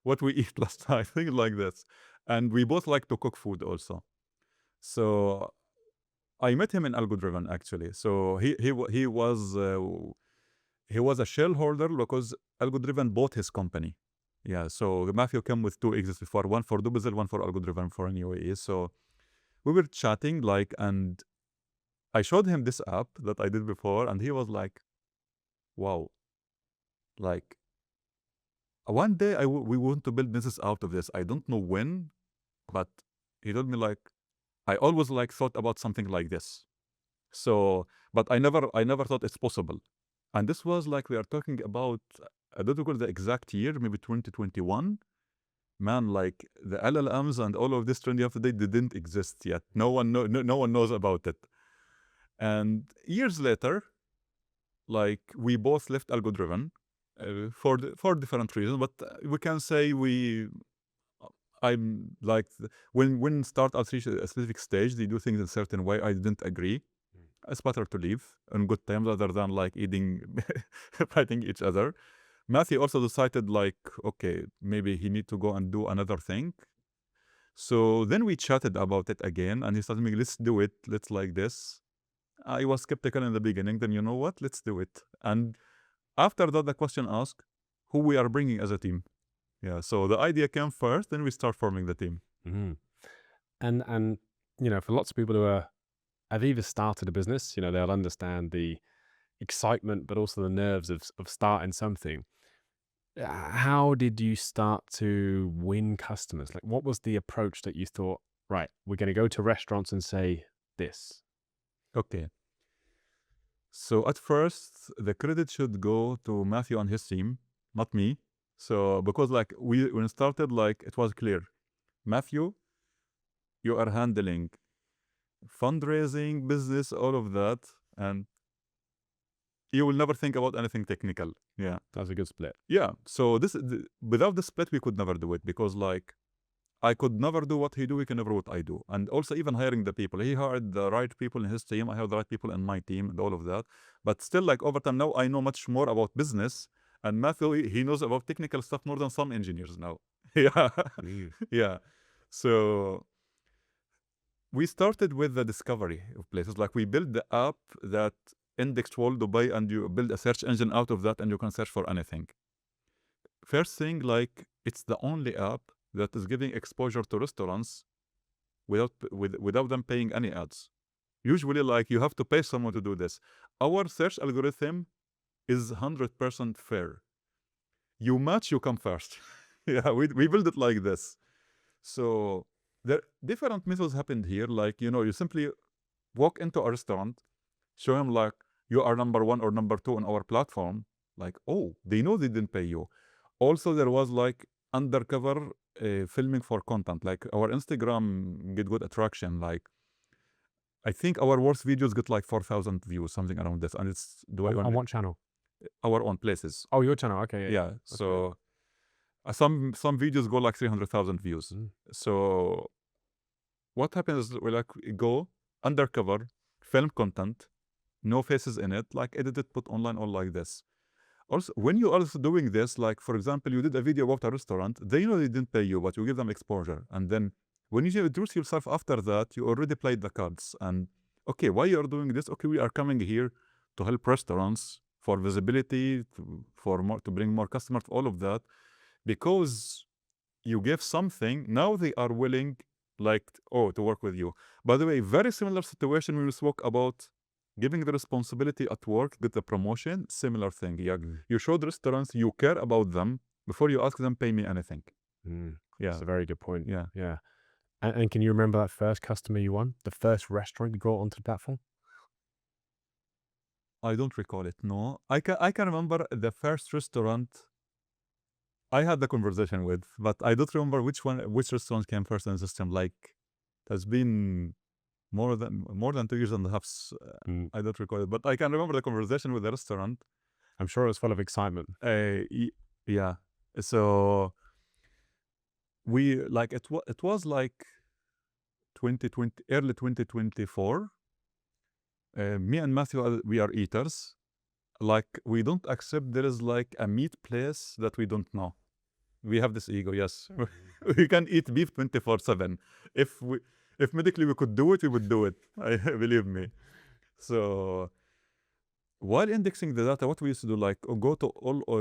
what we eat last night, things like this. And we both like to cook food also. So I met him in Algo Driven actually. So he was a shareholder because Algo Driven bought his company. Yeah, so Matthew came with 2 exits before, one for Dubizel, one for Algo Driven for UAE. So we were chatting, like, and I showed him this app that I did before, and he was like, wow, like, one day we want to build business out of this. I don't know when, but he told me, like, I always like thought about something like this. So, but I never thought it's possible. And this was like, we are talking about, I don't recall the exact year, maybe 2021. Man, like the LLMs and all of this trendy of the day didn't exist yet. No one knows about it. And years later, like we both left Algo Driven for different reasons, but we can say I'm like, when startups reach a specific stage, they do things in a certain way. I didn't agree. It's better to leave on good terms rather than like fighting each other. Matthew also decided like, okay, maybe he need to go and do another thing. So then we chatted about it again, and he started me, let's do it. Let's like this. I was skeptical in the beginning. Then you know what? Let's do it. And after that, the question asked, who we are bringing as a team. Yeah. So the idea came first, then we start forming the team. Mm-hmm. And for lots of people who have either started a business, they'll understand the excitement, but also the nerves of starting something. How did you start to win customers? Like, what was the approach that you thought, right, we're going to go to restaurants and say this? Okay. So at first, the credit should go to Matthew and his team, not me. So because like when we started, like it was clear, Matthew, you are handling fundraising, business, all of that, and you will never think about anything technical. Yeah, That's a good split. yeah. So without the split, we could never do it because like I could never do what he do. He can never do what I do. And also even hiring the people, he hired the right people in his team. I have the right people in my team and all of that. But still, like over time now, I know much more about business. And Matthew, he knows about technical stuff more than some engineers now. Yeah, yeah. So we started with the discovery of places. Like we built the app that indexed World Dubai, and you build a search engine out of that, and you can search for anything. First thing, like it's the only app that is giving exposure to restaurants without them paying any ads. Usually, like you have to pay someone to do this. Our search algorithm is 100% fair. You match, you come first. Yeah, we build it like this. So there different methods happened here. Like, you simply walk into a restaurant, show him like you are number one or number two on our platform. Like, oh, they know they didn't pay you. Also, there was like undercover filming for content. Like our Instagram get good attraction. Like I think our worst videos get like 4,000 views, something around this. And it's On what channel? our own places. Oh, your channel. Okay. Yeah. So some videos go like 300,000 views. So what happens is we like go undercover, film content, no faces in it, like edit it, put online, all like this. Also, when you are also doing this, like for example, you did a video about a restaurant, they know they didn't pay you, but you give them exposure. And then when you introduce yourself after that, you already played the cards. And okay, why you are doing this? Okay, we are coming here to help restaurants for visibility, to bring more customers, all of that. Because you give something, now they are willing, like, to work with you. By the way, very similar situation when we spoke about giving the responsibility at work, get the promotion, similar thing. You show the restaurants, you care about them before you ask them, pay me anything. Yeah. That's a very good point. Yeah. Yeah. And can you remember that first customer you won? The first restaurant you brought onto the platform? I don't recall it, no. I can remember the first restaurant I had the conversation with, but I don't remember which restaurant came first in the system. Like, it has been more than 2 years and a half. I don't recall it, but I can remember the conversation with the restaurant. I'm sure it was full of excitement. Yeah. So we like it was like 2020, early 2024. Me and Matthew, we are eaters. Like we don't accept there is like a meat place that we don't know. We have this ego, yes. We can eat beef 24/7. If medically we could do it, we would do it. Believe me. So while indexing the data, what we used to do, like go to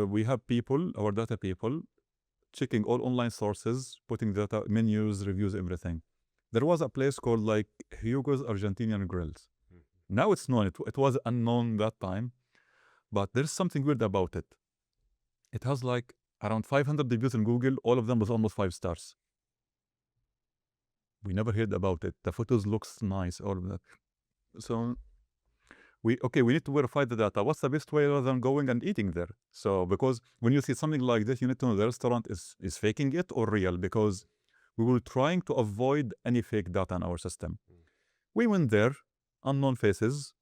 we have people, our data people, checking all online sources, putting data, menus, reviews, everything. There was a place called like Hugo's Argentinian Grills. Now it's known. It was unknown that time, but there's something weird about it. It has like around 500 reviews in Google, all of them was almost 5 stars. We never heard about it. The photos looks nice, all of that. So we need to verify the data. What's the best way rather than going and eating there? So because when you see something like this, you need to know the restaurant is faking it or real, because we were trying to avoid any fake data in our system. We went there, unknown faces,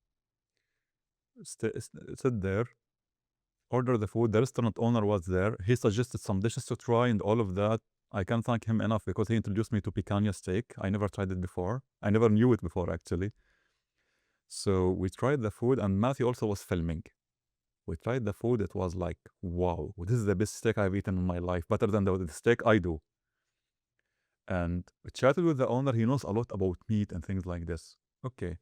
sit there, order the food. The restaurant owner was there. He suggested some dishes to try and all of that. I can't thank him enough because he introduced me to picanha steak. I never tried it before. I never knew it before, actually. So we tried the food, and Matthew also was filming. We tried the food. It was like, wow, this is the best steak I've eaten in my life, better than the steak I do. And we chatted with the owner. He knows a lot about meat and things like this. Okay.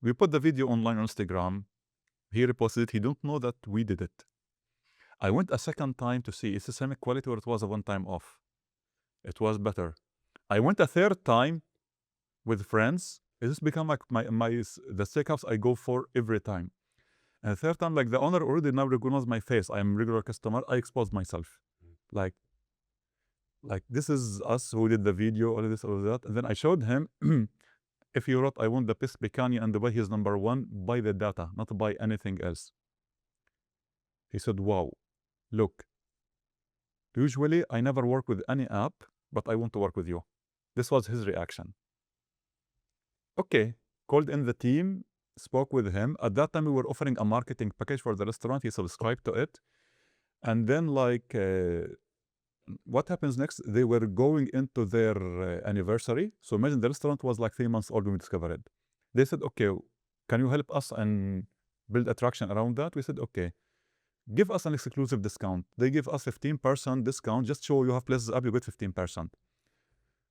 We put the video online on Instagram. He reposted it. He don't know that we did it. I went a second time to see is the same quality or it was a one-time off. It was better. I went a third time with friends. It has become like the steakhouse I go for every time. And the third time, like the owner already now recognized my face. I am a regular customer. I exposed myself. Like this is us who did the video, all of this, all of that. And then I showed him, if you wrote, I want the best Picani and Dubai, he's number one, buy the data, not buy anything else. He said, wow, look, usually I never work with any app, but I want to work with you. This was his reaction. Okay, called in the team, spoke with him. At that time, we were offering a marketing package for the restaurant. He subscribed to it. And then what happens next? They were going into their anniversary. So imagine the restaurant was like 3 months old when we discovered it. They said, okay, can you help us and build attraction around that? We said, okay, give us an exclusive discount. They give us 15% discount. Just show you have places up, you get 15%.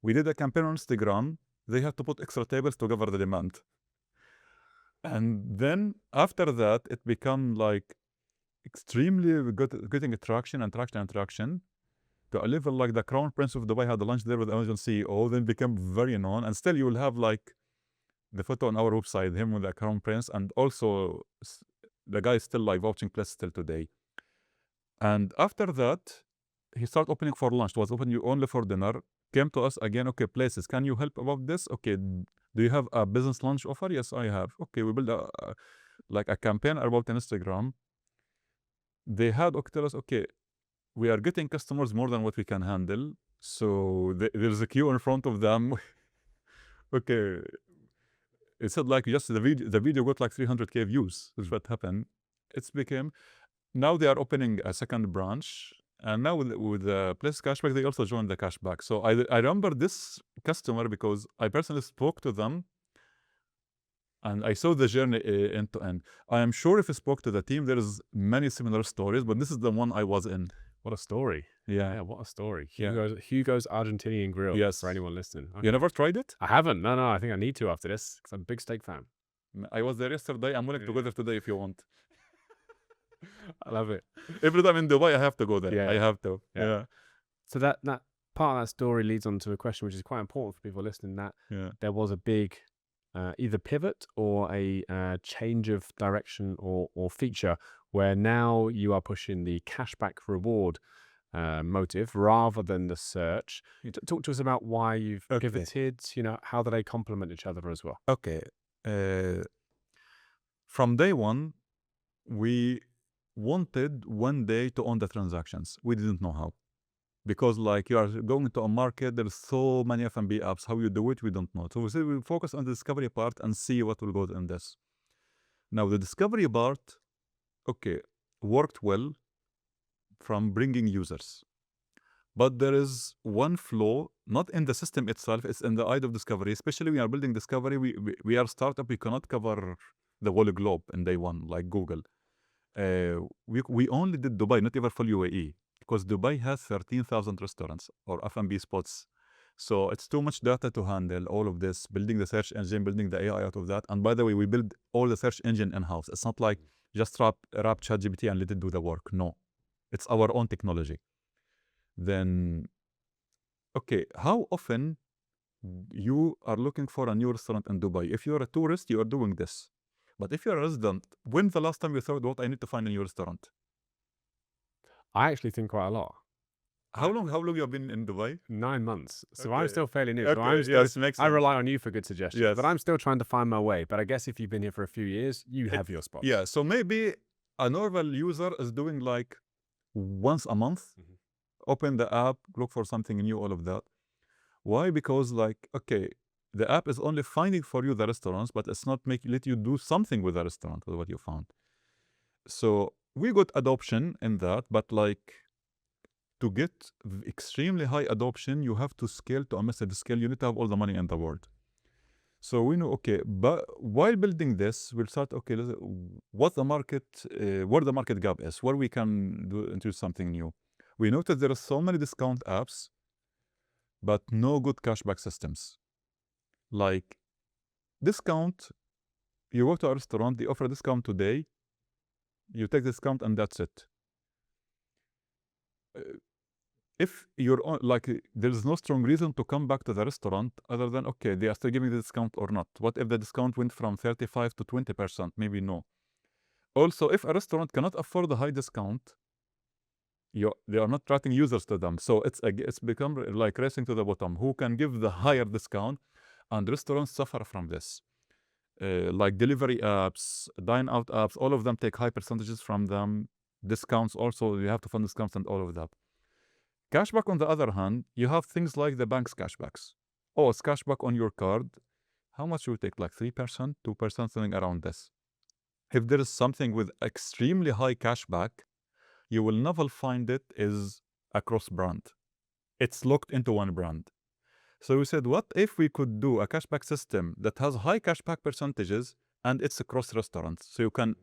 We did a campaign on Instagram. They had to put extra tables to cover the demand. And then after that, it became like extremely good, getting attraction, to a level like the Crown Prince of Dubai had a lunch there with the Amazon CEO, then became very known. And still you will have like the photo on our website, him with the Crown Prince, and also the guy is still like vouching places till today. And after that, he started opening for lunch. It was open only for dinner. Came to us again, okay, places, can you help about this? Okay, do you have a business lunch offer? Yes, I have. Okay, we built a campaign about Instagram. They had tell us, okay, we are getting customers more than what we can handle. So there's a queue in front of them. Okay. It said like just the video got like 300K views. Is what happened. It's became, now they are opening a second branch. And now with the Place Cashback, they also joined the Cashback. So I remember this customer because I personally spoke to them. And I saw the journey end to end. I am sure if I spoke to the team, there's many similar stories, but this is the one I was in. What a story. Yeah. What a story. Yeah. Hugo's Argentinian Grill. Yes. For anyone listening. Okay. You never tried it? I haven't. No, I think I need to after this because I'm a big steak fan. I was there yesterday. I'm willing to go there today if you want. I love it. Every time in Dubai, I have to go there. Yeah. I have to. Yeah. So that part of that story leads on to a question which is quite important for people listening, that there was a big either pivot or a change of direction or feature where now you are pushing the cashback reward motive rather than the search. Talk to us about why you've pivoted, how do they complement each other as well? Okay. From day one, we wanted one day to own the transactions. We didn't know how. Because like you are going to a market, there's so many F&B apps. How you do it, we don't know. So we said we'll focus on the discovery part and see what will go in this. Now the discovery part, okay, worked well from bringing users. But there is one flaw, not in the system itself, it's in the eye of discovery. Especially when we are building discovery, we are a startup, we cannot cover the whole globe in day one, like Google. We only did Dubai, not even full UAE. Because Dubai has 13,000 restaurants or F&B spots. So it's too much data to handle all of this, building the search engine, building the AI out of that. And by the way, we build all the search engine in-house. It's not like just wrap ChatGPT and let it do the work. No, it's our own technology. Then, okay, how often you are looking for a new restaurant in Dubai? If you're a tourist, you are doing this. But if you're a resident, when's the last time you thought, what I need to find a new restaurant? I actually think quite a lot. How long you have been in Dubai? 9 months. So I'm still fairly new. Okay. So I rely on you for good suggestions. Yes. But I'm still trying to find my way. But I guess if you've been here for a few years, you have your spots. Yeah. So maybe a normal user is doing like once a month, open the app, look for something new, all of that. Why? Because like, okay, the app is only finding for you the restaurants, but it's not let you do something with the restaurant, with what you found. So we got adoption in that, but like to get extremely high adoption, you have to scale to a massive scale. You need to have all the money in the world. So we know, okay, but while building this, we'll start, okay, what the market, where the market gap is, where we can do into something new. We noticed there are so many discount apps, but no good cashback systems. Like discount, you go to a restaurant, they offer a discount today, you take discount and that's it. If you're on, like, there's no strong reason to come back to the restaurant other than, okay, they are still giving the discount or not. What if the discount went from 35 to 20%? Maybe no. Also, if a restaurant cannot afford a high discount, they are not attracting users to them. So it's become like racing to the bottom. Who can give the higher discount? And restaurants suffer from this. Like delivery apps, dine-out apps, all of them take high percentages from them. Discounts also, you have to fund discounts and all of that. Cashback, on the other hand, you have things like the bank's cashbacks. Oh, it's cashback on your card. How much will you take? Like 3%, 2%, something around this. If there is something with extremely high cashback, you will never find it is a cross brand. It's locked into one brand. So we said, what if we could do a cashback system that has high cashback percentages and it's across restaurants? So you can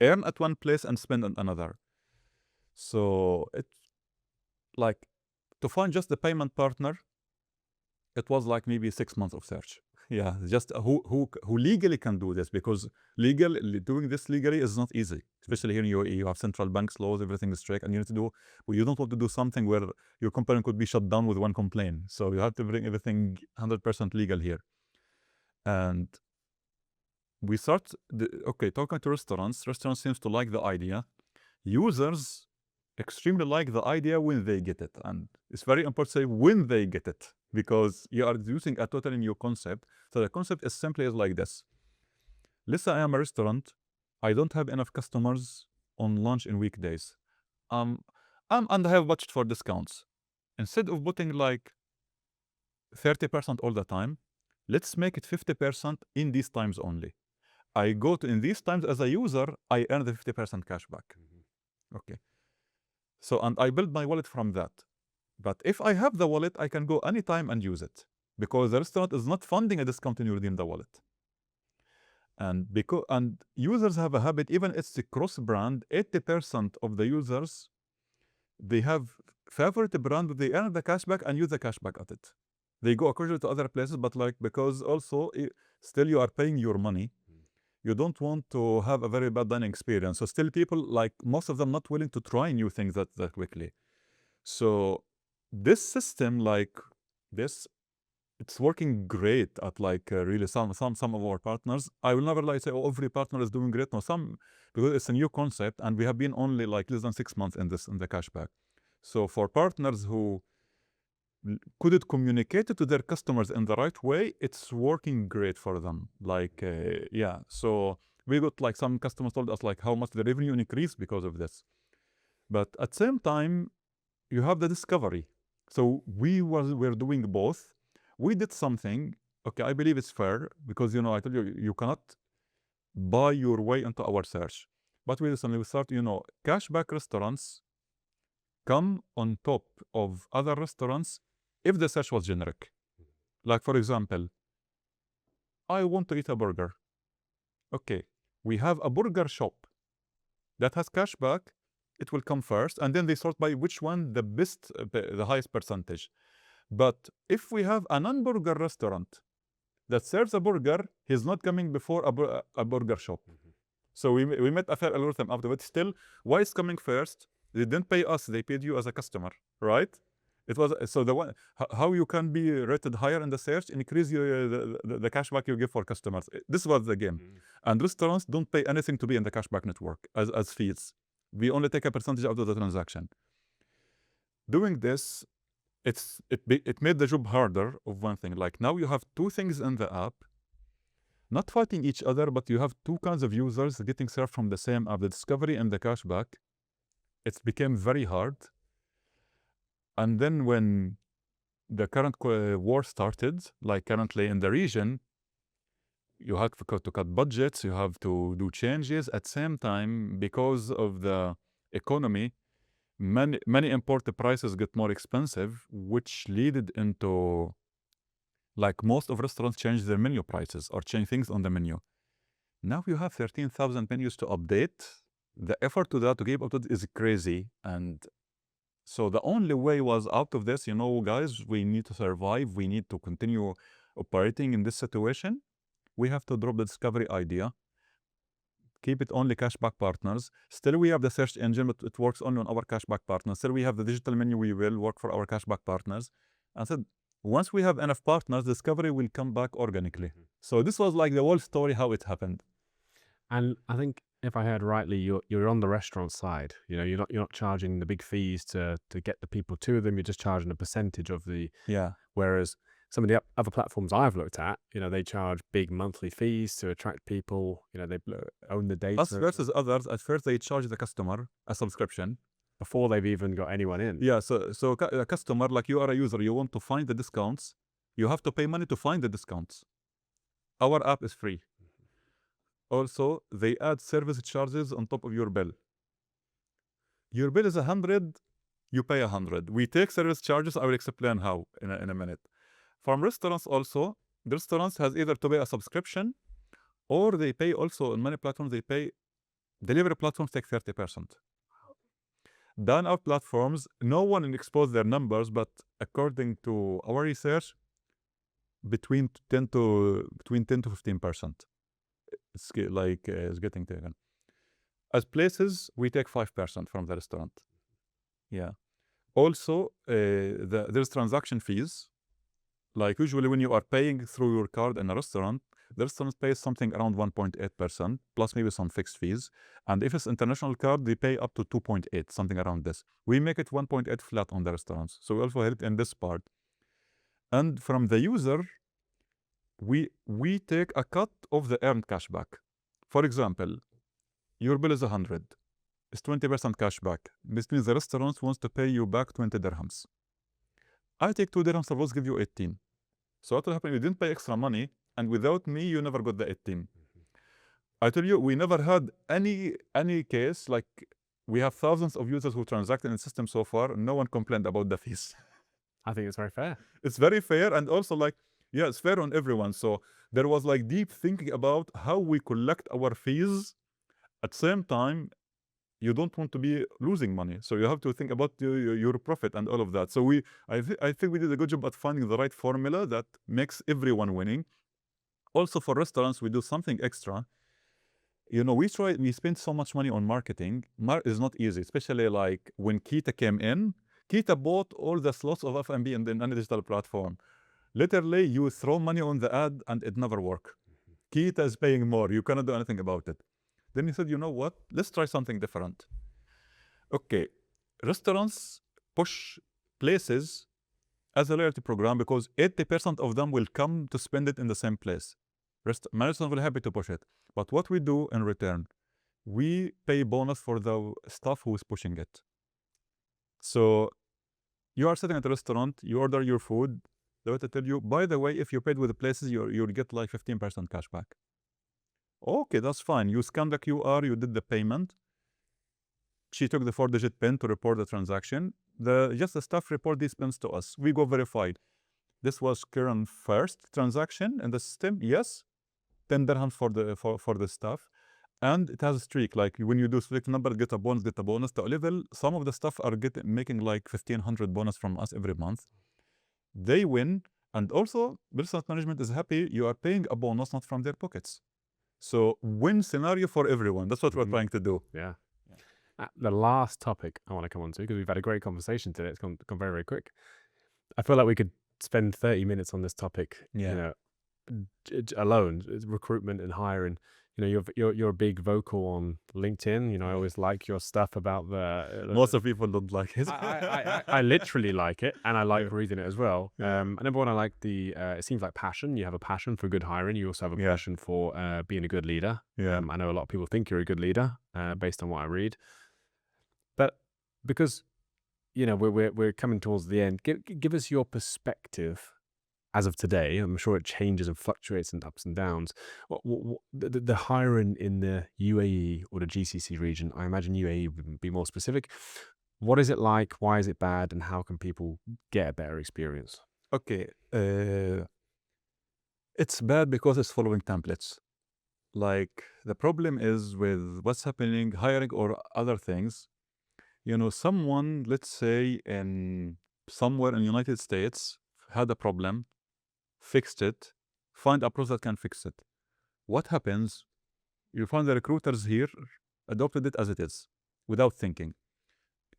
earn at one place and spend at another. So it's like, to find just the payment partner, it was like maybe 6 months of search. Yeah, just who legally can do this, because doing this legally is not easy, especially here in UAE. You have central banks laws, everything is strict, and you need to do. Well, you don't want to do something where your company could be shut down with one complaint. So you have to bring everything 100% legal here. And we start talking to restaurants. Restaurants seems to like the idea. Users extremely like the idea when they get it, and it's very important to say when they get it, because you are using a totally new concept. So the concept is simply like this. Let's say I am a restaurant, I don't have enough customers on lunch in weekdays, and I have budget for discounts. Instead of putting like 30% all the time, let's make it 50% in these times only. I go to in these times as a user, I earn the 50% cashback. Okay. So, and I build my wallet from that. But if I have the wallet, I can go anytime and use it, because the restaurant is not funding a discount when you redeem the wallet. And users have a habit, even if it's a cross brand, 80% of the users, they have favorite brand, they earn the cashback and use the cashback at it. They go occasionally to other places, but like, because also still you are paying your money. You don't want to have a very bad dining experience. So still people, like most of them, not willing to try new things that quickly. So this system, like this, it's working great at like really some of our partners. I will never like say, oh, every partner is doing great. No, some, because it's a new concept and we have been only like less than 6 months in the cashback. So for partners who couldn't communicate it to their customers in the right way, it's working great for them. Like, yeah. So we got like some customers told us like how much the revenue increased because of this. But at the same time, you have the discovery. So we're doing both. We did something. Okay, I believe it's fair, because I told you, you cannot buy your way into our search. But we recently start, cashback restaurants come on top of other restaurants if the search was generic. Like, for example, I want to eat a burger. Okay, we have a burger shop that has cashback. It will come first, and then they sort by which one the best, the highest percentage. But if we have a non-burger restaurant that serves a burger, he's not coming before a burger shop. So we made a fair algorithm after, but still, why is coming first? They didn't pay us; they paid you as a customer, right? It was so the one how you can be rated higher in the search, increase the cashback you give for customers. This was the game, and restaurants don't pay anything to be in the cashback network as fees. We only take a percentage out of the transaction. Doing this, it made the job harder of one thing. Like, now you have two things in the app, not fighting each other, but you have two kinds of users getting served from the same app, the discovery and the cashback. It became very hard. And then when the current war started, like currently in the region, you have to cut budgets, you have to do changes. At the same time, because of the economy, many import prices get more expensive, which led into Like most of restaurants change their menu prices or change things on the menu. Now you have 13,000 menus to update. The effort to that to keep up to it is crazy. And so the only way was out of this, guys, we need to survive. We need to continue operating in this situation. We have to drop the discovery idea. Keep it only cashback partners. Still, we have the search engine, but it works only on our cashback partners. Still, we have the digital menu. We will work for our cashback partners. And said, once we have enough partners, discovery will come back organically. So this was like the whole story, how it happened. And I think if I heard rightly, you're on the restaurant side. You're not charging the big fees to get the people to them. You're just charging a percentage of the. Yeah. Whereas some of the other platforms I've looked at, they charge big monthly fees to attract people. They own the data. Us versus others, at first they charge the customer a subscription before they've even got anyone in. Yeah, so a customer, like you are a user, you want to find the discounts, you have to pay money to find the discounts. Our app is free. Also, they add service charges on top of your bill. Your bill is 100, you pay 100. We take service charges, I will explain how in a minute. From restaurants also, the restaurants has either to pay a subscription or they pay also on many platforms, they pay, delivery platforms take 30%. Done out platforms, no one exposed their numbers, but according to our research, between 10 to 15%. It's getting taken. As places, we take 5% from the restaurant. Yeah. Also, there's transaction fees. Like usually when you are paying through your card in a restaurant, the restaurant pays something around 1.8%, plus maybe some fixed fees. And if it's international card, they pay up to 2.8, something around this. We make it 1.8 flat on the restaurants. So we also help in this part. And from the user, we take a cut of the earned cashback. For example, your bill is 100. It's 20% cashback. This means the restaurant wants to pay you back 20 dirhams. I take 2 dirhams, suppose give you 18. So what will happen? You didn't pay extra money, and without me, you never got the 18. I tell you, we never had any case, like we have thousands of users who transacted in the system so far, and no one complained about the fees. I think it's very fair. It's very fair, and also it's fair on everyone. So there was deep thinking about how we collect our fees. At the same time, you don't want to be losing money, so you have to think about your profit and all of that. So I think we did a good job at finding the right formula that makes everyone winning. Also for restaurants, we do something extra. We spend so much money on marketing. Is not easy, especially like when Kita came in. Kita bought all the slots of F&B in the digital platform. Literally, you throw money on the ad and it never works. Kita is paying more. You cannot do anything about it. Then he said, you know what? Let's try something different. Okay, restaurants push places as a loyalty program because 80% of them will come to spend it in the same place. Management will be happy to push it. But what we do in return, we pay bonus for the staff who is pushing it. So you are sitting at a restaurant, you order your food, they will tell you, by the way, if you paid with the places, you'll get 15% cash back. Okay, that's fine. You scanned the QR, you did the payment. She took the 4-digit PIN to report the transaction. The staff report these PINs to us. We go verified. This was current first transaction in the system. Yes, 10 dirhams for the staff. And it has a streak. Like when you do select number, get a bonus. The level, some of the staff are making 1,500 bonus from us every month. They win. And also, restaurant management is happy. You are paying a bonus, not from their pockets. So win scenario for everyone. That's what we're trying to do. Yeah. The last topic I want to come on to, because we've had a great conversation today. It's gone very, very quick. I feel like we could spend 30 minutes on this topic, alone. It's recruitment and hiring. You're a big vocal on LinkedIn. I always like your stuff about the. Most of people don't like it. I literally like it, and I like reading it as well. And number one, I like it seems like passion. You have a passion for good hiring. You also have a passion for being a good leader. I know a lot of people think you're a good leader based on what I read. But because we're coming towards the end, give us your perspective. As of today, I'm sure it changes and fluctuates and ups and downs. The hiring in the UAE or the GCC region, I imagine UAE would be more specific. What is it like? Why is it bad? And how can people get a better experience? Okay. It's bad because it's following templates. Like the problem is with what's happening, hiring or other things. Someone, let's say in somewhere in the United States, had a problem, fixed it, find a process that can fix it. What happens? You find the recruiters here adopted it as it is, without thinking.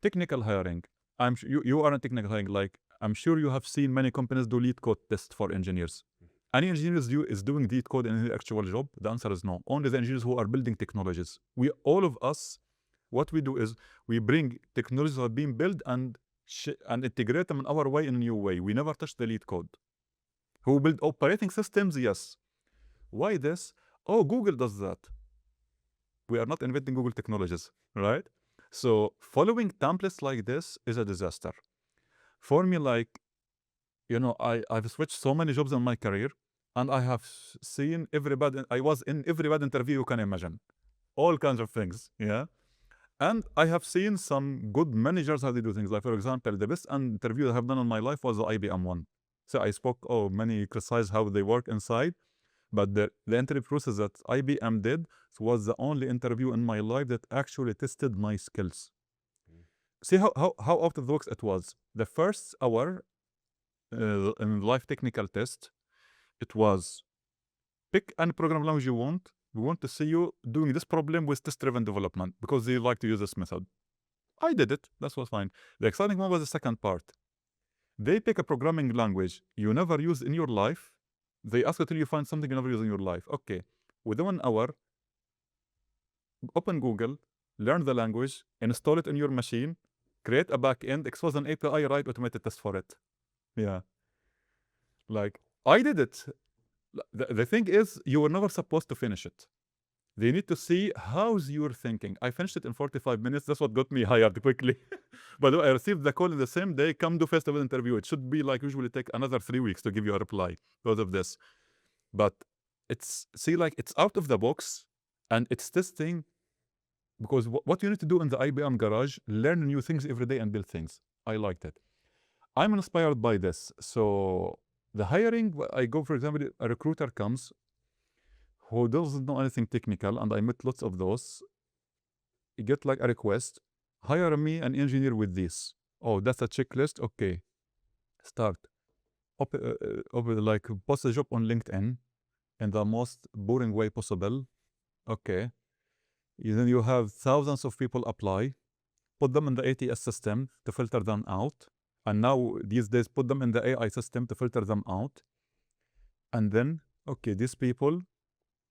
Technical hiring. You are in technical hiring. Like I'm sure you have seen many companies do lead code tests for engineers. Any engineers is doing lead code in their actual job? The answer is no. Only the engineers who are building technologies. All of us, what we do is we bring technologies that are being built and integrate them in our way, in a new way. We never touch the lead code. Who build operating systems? Yes. Why this? Oh, Google does that. We are not inventing Google technologies, right? So following templates like this is a disaster. For me, like, I've switched so many jobs in my career, and I have seen I was in every bad interview you can imagine. All kinds of things, yeah? And I have seen some good managers how they do things. Like, for example, the best interview I have done in my life was the IBM one. So I spoke, many criticized how they work inside. But the interview process that IBM did was the only interview in my life that actually tested my skills. See how out of the box it was. The first hour in live technical test, it was pick any program language you want. We want to see you doing this problem with test-driven development because they like to use this method. I did it. That was fine. The exciting one was the second part. They pick a programming language you never use in your life. They ask until you find something you never use in your life. Okay. Within 1 hour, open Google, learn the language, install it in your machine, create a backend, expose an API, write automated test for it. Yeah. Like, I did it. The thing is, you were never supposed to finish it. They need to see how's your thinking. I finished it in 45 minutes. That's what got me hired quickly. But I received the call in the same day, come do festival interview. It should be like usually take another 3 weeks to give you a reply because of this. But it's out of the box and it's testing because what you need to do in the IBM garage, learn new things every day and build things. I liked it. I'm inspired by this. So the hiring, I go, for example, a recruiter comes who doesn't know anything technical, and I met lots of those. You get like a request, hire me an engineer with this. Oh, that's a checklist. Okay, start. Like post a job on LinkedIn in the most boring way possible. Okay. Then you have thousands of people apply, put them in the ATS system to filter them out. And now these days, put them in the AI system to filter them out. And then, okay, these people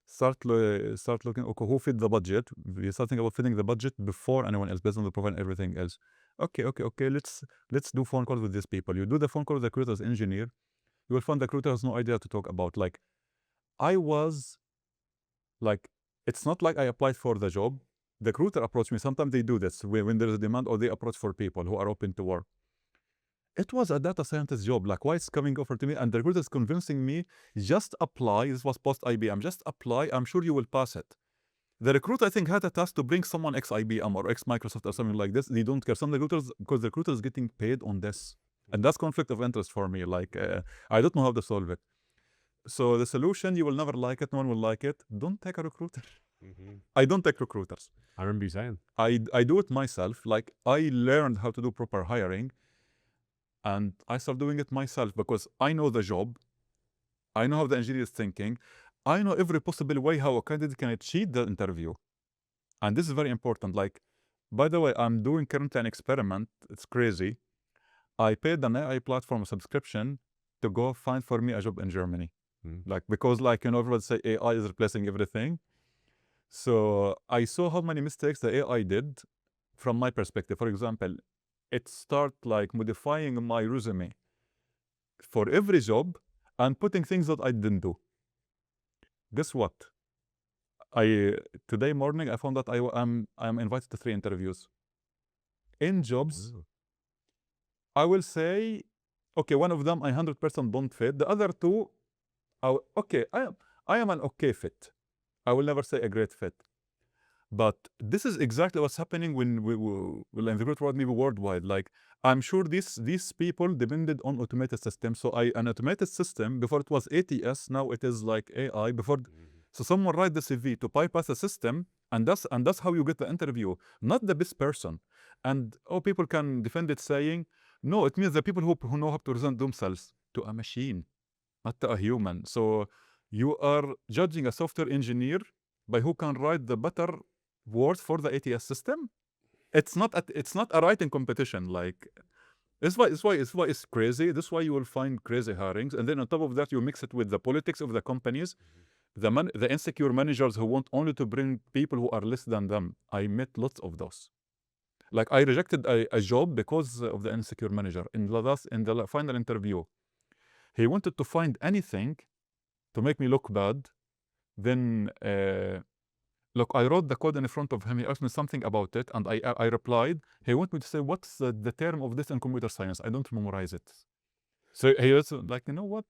start looking, okay, who fit the budget? We're starting about fitting the budget before anyone else, based on the profile and everything else. Okay, let's do phone calls with these people. You do the phone call with the recruiter's engineer, you will find the recruiter has no idea to talk about. Like, I was like, it's not like I applied for the job. The recruiter approached me. Sometimes they do this when there's a demand, or they approach for people who are open to work. It was a data scientist job. Like, why it's coming over to me? And the recruiter is convincing me, just apply. This was post IBM. Just apply. I'm sure you will pass it. The recruiter, I think, had a task to bring someone ex IBM or ex Microsoft or something like this. They don't care. Some recruiters, because the recruiter is getting paid on this. And that's conflict of interest for me. Like, I don't know how to solve it. So the solution, you will never like it. No one will like it. Don't take a recruiter. I don't take recruiters. I remember you saying. I do it myself. Like, I learned how to do proper hiring. And I start doing it myself because I know the job. I know how the engineer is thinking. I know every possible way how a candidate can cheat the interview. And this is very important. Like, by the way, I'm doing currently an experiment. It's crazy. I paid an AI platform subscription to go find for me a job in Germany. Like, because everybody say AI is replacing everything. So I saw how many mistakes the AI did from my perspective. For example, it start like modifying my resume for every job and putting things that I didn't do. Guess what? Today morning I found that I'm invited to 3 interviews. In jobs, I will say, okay, one of them I 100% don't fit. The other 2, I am an okay fit. I will never say a great fit. But this is exactly what's happening when in the great world, maybe worldwide. Like, I'm sure these people depended on automated systems. So an automated system, before it was ATS, now it is like AI. Before, so someone write the CV to bypass the system, and that's how you get the interview, not the best person. And people can defend it saying, no, it means the people who know how to present themselves to a machine, not to a human. So you are judging a software engineer by who can write the better words for the ATS system. It's not a writing competition. Like, it's why it's crazy. This is why you will find crazy hirings, and then on top of that, you mix it with the politics of the companies, the insecure managers who want only to bring people who are less than them. I met lots of those. Like, I rejected a job because of the insecure manager. In the final interview, he wanted to find anything to make me look bad. Then, look, I wrote the code in front of him. He asked me something about it, and I replied. He wanted me to say, what's the term of this in computer science? I don't memorize it. So he was like, you know what?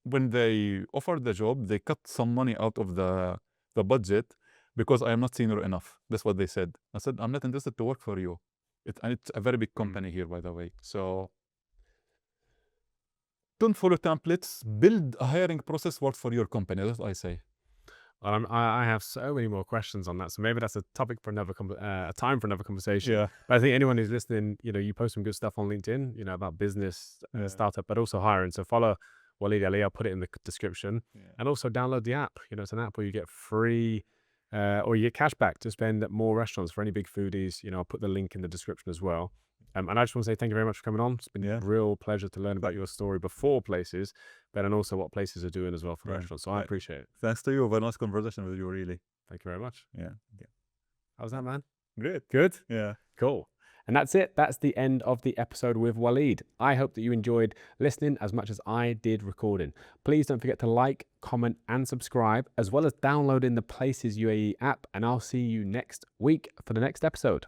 When they offered the job, they cut some money out of the budget because I am not senior enough. That's what they said. I said, I'm not interested to work for you. It's a very big company here, by the way. So don't follow templates. Build a hiring process work for your company. That's what I say. I have so many more questions on that, so maybe that's a topic for another a time for another conversation. Yeah. But I think anyone who's listening, you post some good stuff on LinkedIn, about business, startup, but also hiring. So follow Walid Ali. I'll put it in the description, and also download the app. It's an app where you get free, or you get cashback to spend at more restaurants for any big foodies. I'll put the link in the description as well. And I just want to say thank you very much for coming on. It's been a real pleasure to learn about your story before Places, but and also what Places are doing as well for restaurants. So I appreciate it. Thanks to you. Very nice conversation with you, really. Thank you very much. Yeah. How's that, man? Great. Good? Yeah. Cool. And that's it. That's the end of the episode with Walid. I hope that you enjoyed listening as much as I did recording. Please don't forget to like, comment, and subscribe, as well as downloading the Places UAE app. And I'll see you next week for the next episode.